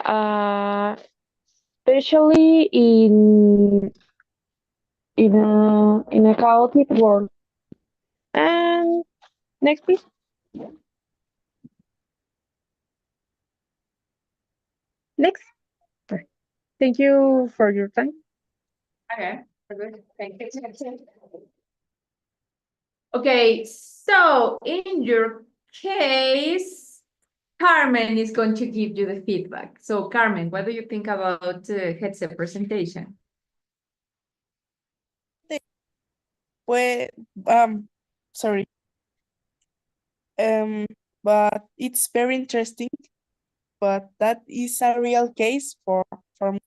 uh, especially in a chaotic world. And next, please. Next. Thank you for your time. Okay, good. Thank you. Okay, so in your case, Carmen is going to give you the feedback. So Carmen, what do you think about headset presentation? Pues, sorry. But it's very interesting. But that is a real case for me.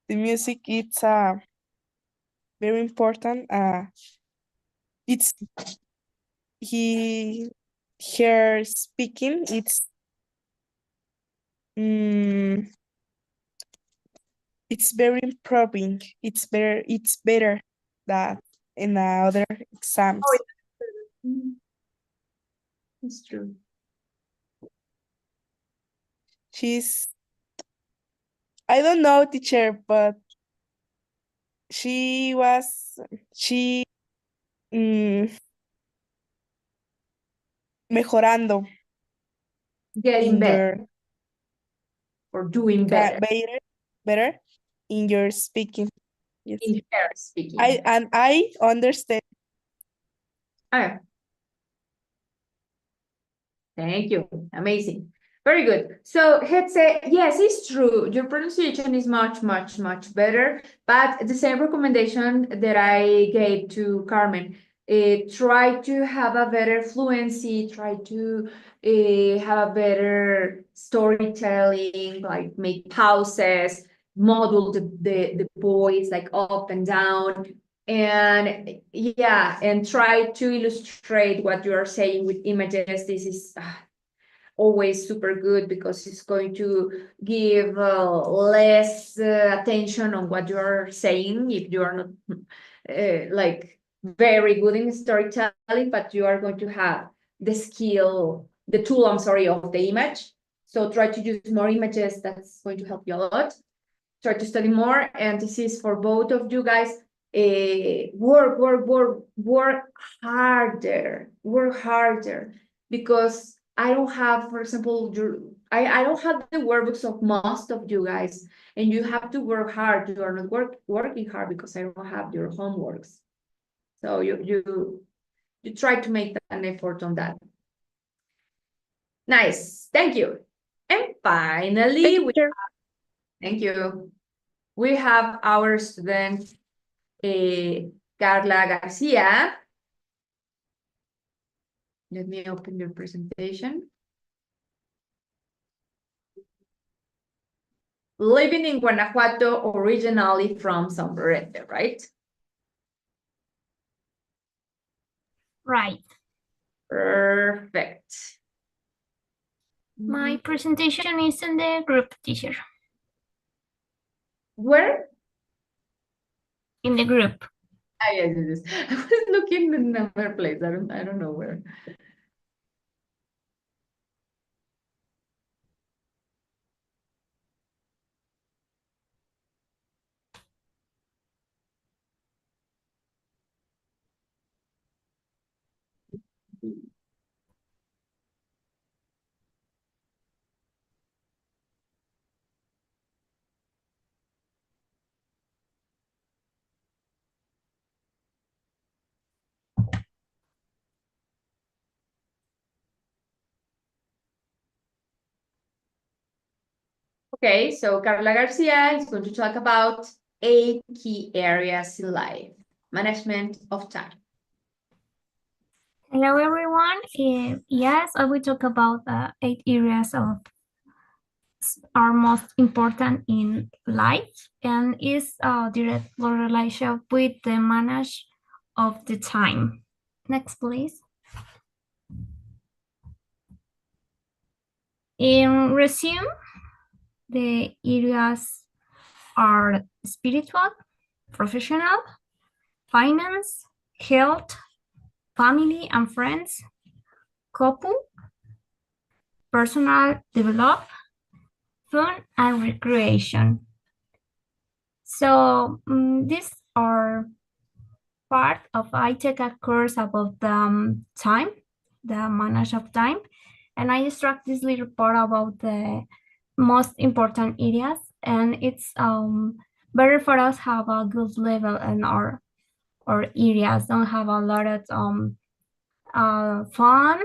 The music. It's very important. It's he her speaking. Mm, it's very improving. It's better than in other exams. Oh, yeah. It's true. She's I don't know teacher, but she mm, mejorando Getting in better your or doing better better in your speaking. Yes. in her speaking. I understand Okay. Thank you. Amazing. Very good. So Hetze, yes, it's true. Your pronunciation is much, much, much better. But the same recommendation that I gave to Carmen, try to have a better fluency, try to have a better storytelling, like make pauses, model the voice like up and down. And yeah, and try to illustrate what you are saying with images. This is always super good because it's going to give less attention on what you are saying if you are not like very good in storytelling, but you are going to have the skill, the tool, I'm sorry, of the image. So try to use more images. That's going to help you a lot. Try to study more, and this is for both of you guys. Work harder, because I don't have, for example, I don't have the workbooks of most of you guys, and you have to work hard. You are not working hard because I don't have your homeworks. So you try to make an effort on that. Nice, thank you. And finally, thank you. We have our student, Carla Garcia. Let me open your presentation. Living in Guanajuato, originally from Sombrerete, right? Right. Perfect. My presentation is in the group, teacher. Where? In the group. Ah, yes. I was looking in another place. I don't know where. Okay, so Carla Garcia is going to talk about 8 key areas in life. Management of time. Hello, everyone. Yes, I will talk about 8 areas of are most important in life, and is a direct relation with the manage of the time. Next, please. In resume, the areas are spiritual, professional, finance, health, family and friends, couple, personal development, fun and recreation. So these are part of, I take a course about the time, the manage of time, and I extract this little part about the most important areas, and it's better for us have a good level in our areas, don't have a lot of fun,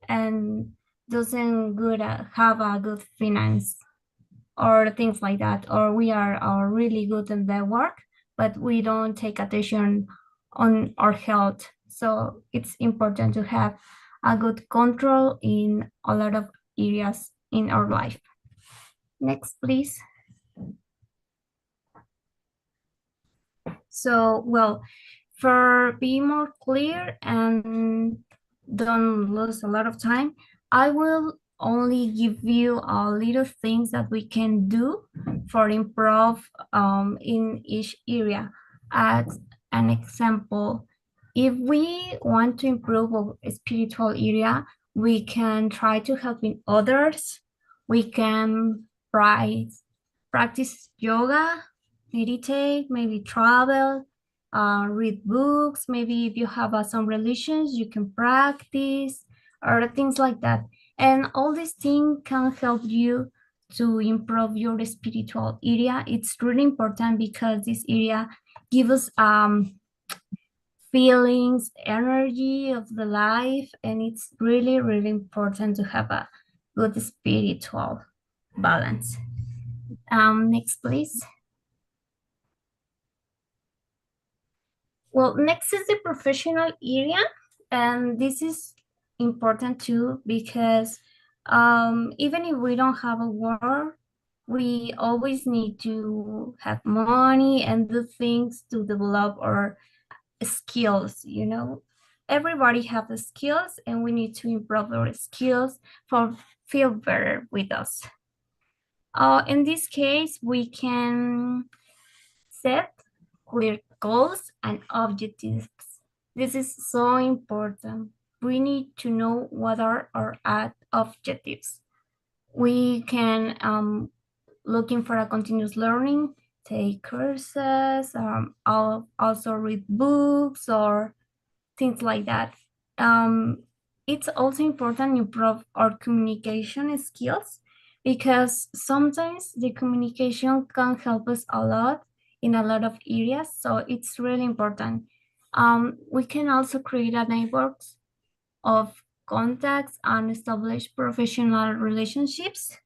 and doesn't good have a good finance or things like that, or we are really good in the work, but we don't take attention on our health. So it's important to have a good control in a lot of areas in our life. Next, please. So, well, for being more clear and don't lose a lot of time, I will only give you a little things that we can do for improve in each area. As an example, if we want to improve our spiritual area, we can try to helping others. We can practice yoga, meditate, maybe travel, read books. Maybe if you have some religions, you can practice or things like that. And all these things can help you to improve your spiritual area. It's really important because this area gives us feelings, energy of the life, and it's really, really important to have a good spiritual balance. Next, please. Well, next is the professional area, and this is important too because even if we don't have a work, we always need to have money and do things to develop our skills, you know. Everybody have the skills and we need to improve our skills for feel better with us. In this case, we can set clear goals and objectives. This is so important. We need to know what are our objectives. We can looking for a continuous learning, take courses, also read books or things like that. It's also important to improve our communication skills because sometimes the communication can help us a lot in a lot of areas. So it's really important. We can also create a network of contacts and establish professional relationships.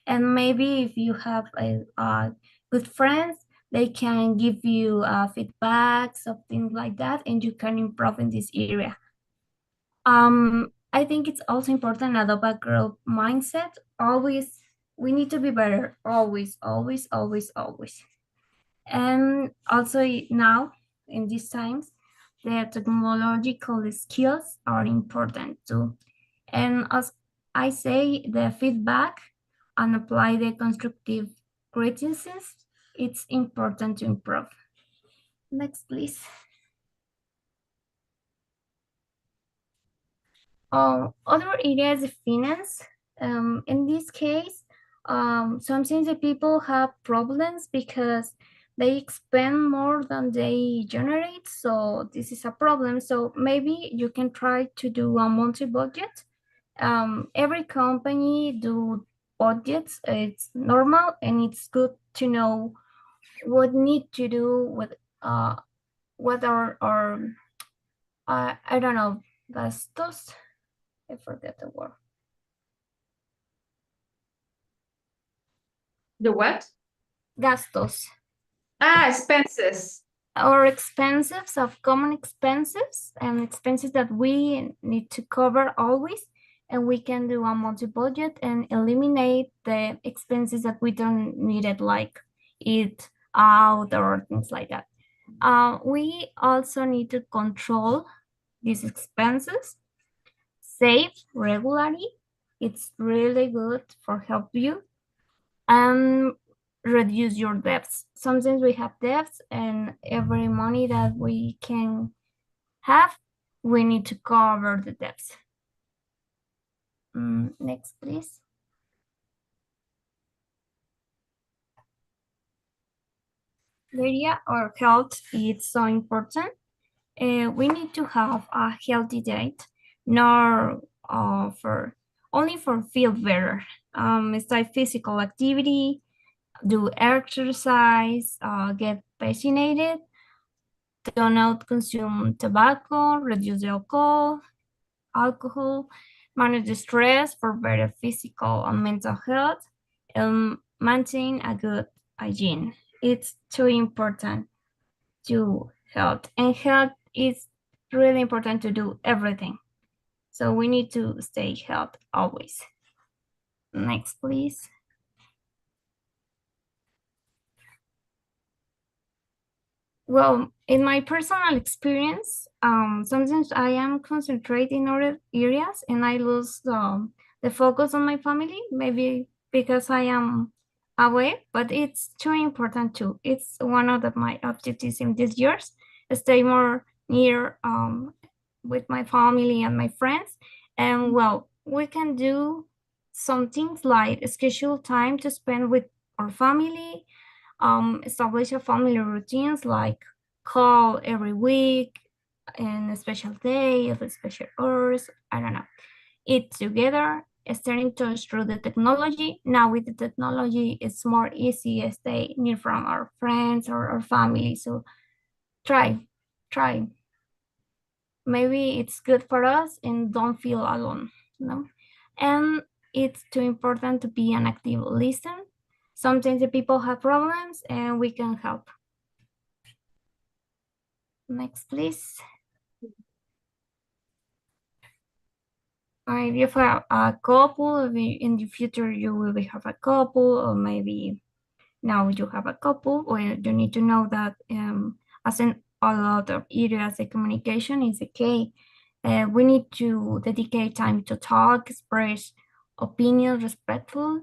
And maybe if you have a good friends, they can give you feedbacks of things like that, and you can improve in this area. I think it's also important to adopt a growth mindset. Always, we need to be better. Always, always, always, always. And also now, in these times, the technological skills are important too. And as I say, the feedback and apply the constructive criticism, it's important to improve. Next, please. Other areas of finance. In this case, sometimes the people have problems because they spend more than they generate. So this is a problem. So maybe you can try to do a monthly budget. Every company do budgets. It's normal and it's good to know what need to do with what are I don't know, gastos. I forget the word. The what? Gastos. Expenses. Or expenses of common expenses and expenses that we need to cover always. And we can do a monthly budget and eliminate the expenses that we don't need it, like eat out or things like that. We also need to control these expenses, save regularly. It's really good for help you, and reduce your debts. Sometimes we have debts and every money that we can have, we need to cover the debts. Next, please. The area of health is so important. We need to have a healthy diet, not for only for feel better. Start physical activity, do exercise, get vaccinated, do not consume tobacco, reduce the alcohol, manage the stress for better physical and mental health, and maintain a good hygiene. It's too important to health, and health is really important to do everything. So we need to stay healthy always. Next, please. Well, in my personal experience, sometimes I am concentrating in other areas and I lose the focus on my family, maybe because I am away, but it's too important too. It's one of my objectives in these years, stay more near with my family and my friends. And well, we can do some things like schedule time to spend with our family, establish a family routines like call every week and a special day of a special hours, I don't know, eat together, stay in touch through the technology. Now with the technology, it's more easy to stay near from our friends or our family. So try. maybe it's good for us and don't feel alone, no? And it's too important to be an active listener. Sometimes the people have problems and we can help. Next, please. If you have a couple, in the future you will have a couple, or maybe now you have a couple, or you need to know that as in a lot of areas, the communication is okay. We need to dedicate time to talk, express opinions respectful,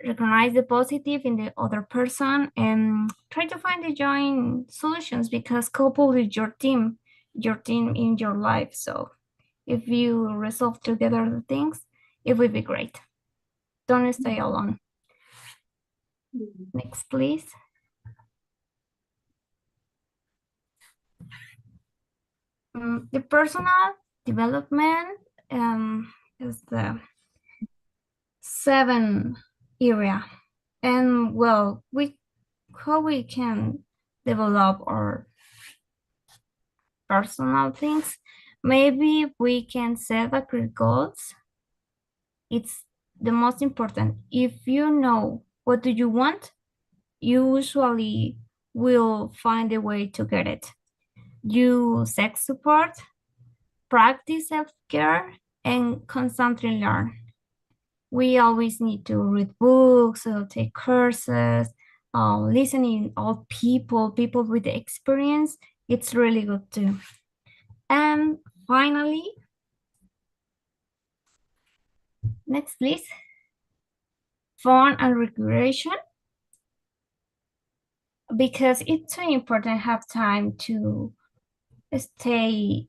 recognize the positive in the other person, and try to find the joint solutions, because couple is your team in your life. So if you resolve together the things, it will be great. Don't stay alone. Next, please. The personal development is the 7th area. And well, how we can develop our personal things. Maybe we can set accurate goals. It's the most important. If you know what do you want, you usually will find a way to get it. You seek support, practice self-care, and constantly learn. We always need to read books or take courses, listening all people with the experience. It's really good too. And finally, next please, fun and recreation. Because it's so important to have time to stay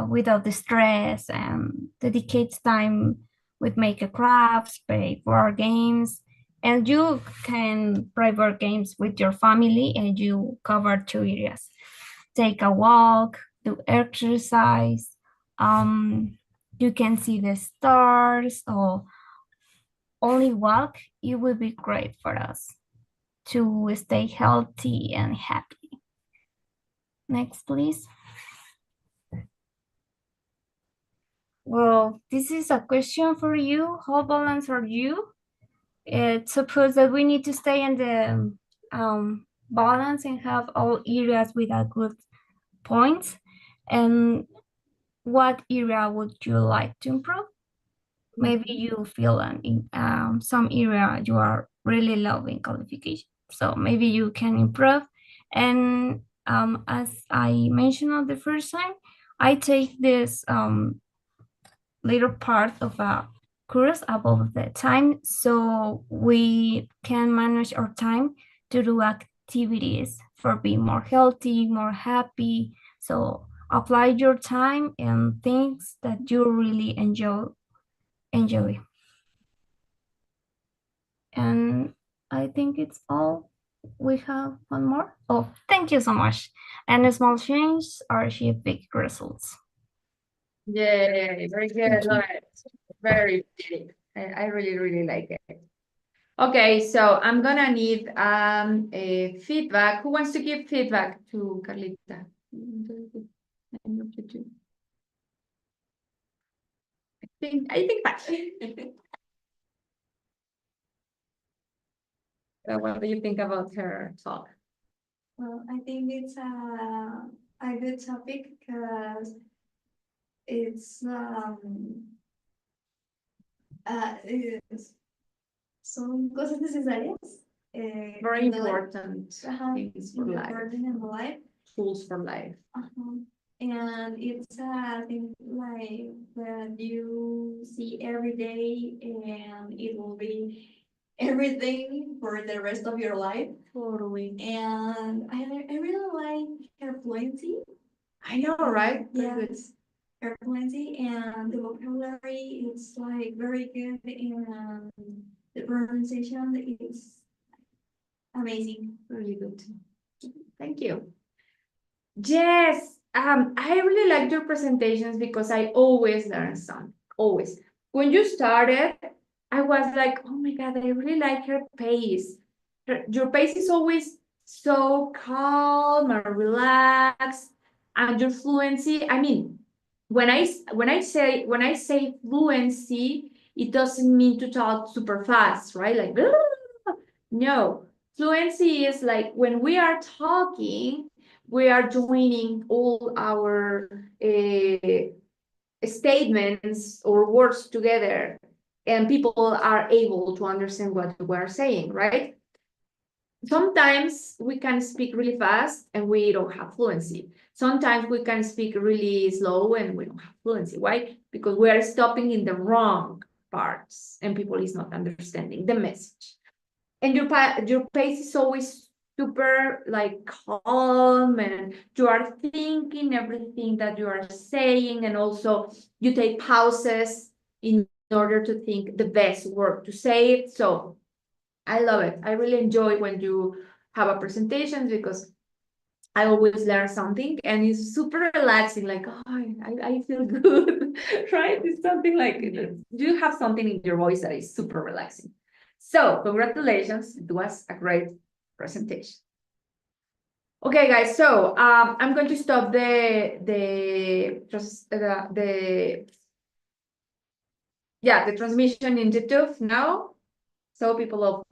without the stress and dedicate time with make a crafts, play board games, and you can play board games with your family and you cover 2 areas. Take a walk, do exercise, you can see the stars, or only walk. It will be great for us to stay healthy and happy. Next, please. Well, this is a question for you. How balanced are you? Suppose that we need to stay in the balance and have all areas with a good points. And what area would you like to improve? Maybe you feel in some area you are really loving qualification. So maybe you can improve. And as I mentioned on the first time, I take this little part of a course above the time, so we can manage our time to do activities for being more healthy, more happy. So apply your time and things that you really enjoy. And I think it's all. We have one more. Oh, thank you so much. And small changes are achieve big results. Yay, very good. Love it. Very good. I really, really like it. Okay, so I'm gonna need a feedback. Who wants to give feedback to Carlita? I think fine. So what do you think about her talk? Well, I think it's a good topic because it's son cosas necesarias. Very in the life. important things for life. Important in the life. Tools for life. And it's a thing like that you see every day, and it will be everything for the rest of your life. Totally. And I really like her fluency. I know, right? Yeah. Very good. Her fluency and the vocabulary, it's like very good, and the pronunciation is amazing. Really good. Thank you. Yes, I really like your presentations because I always learn something. Always. When you started, I was like, oh my God, I really like her pace. Your pace is always so calm and relaxed, and your fluency. I mean, when I say fluency, it doesn't mean to talk super fast, right? Like, no. Fluency is like when we are talking, we are joining all our statements or words together, and people are able to understand what we're saying, right? Sometimes we can speak really fast and we don't have fluency. Sometimes we can speak really slow and we don't have fluency. Why? Because we are stopping in the wrong parts and people is not understanding the message. And your pace is always super like calm, and you are thinking everything that you are saying, and also you take pauses in order to think the best word to say it. So I love it. I really enjoy when you have a presentation because I always learn something and it's super relaxing. Like, oh, I feel good, right? It's something like you have something in your voice that is super relaxing. So congratulations. It was a great presentation. Okay, guys. So I'm going to stop the transmission in YouTube now. So people of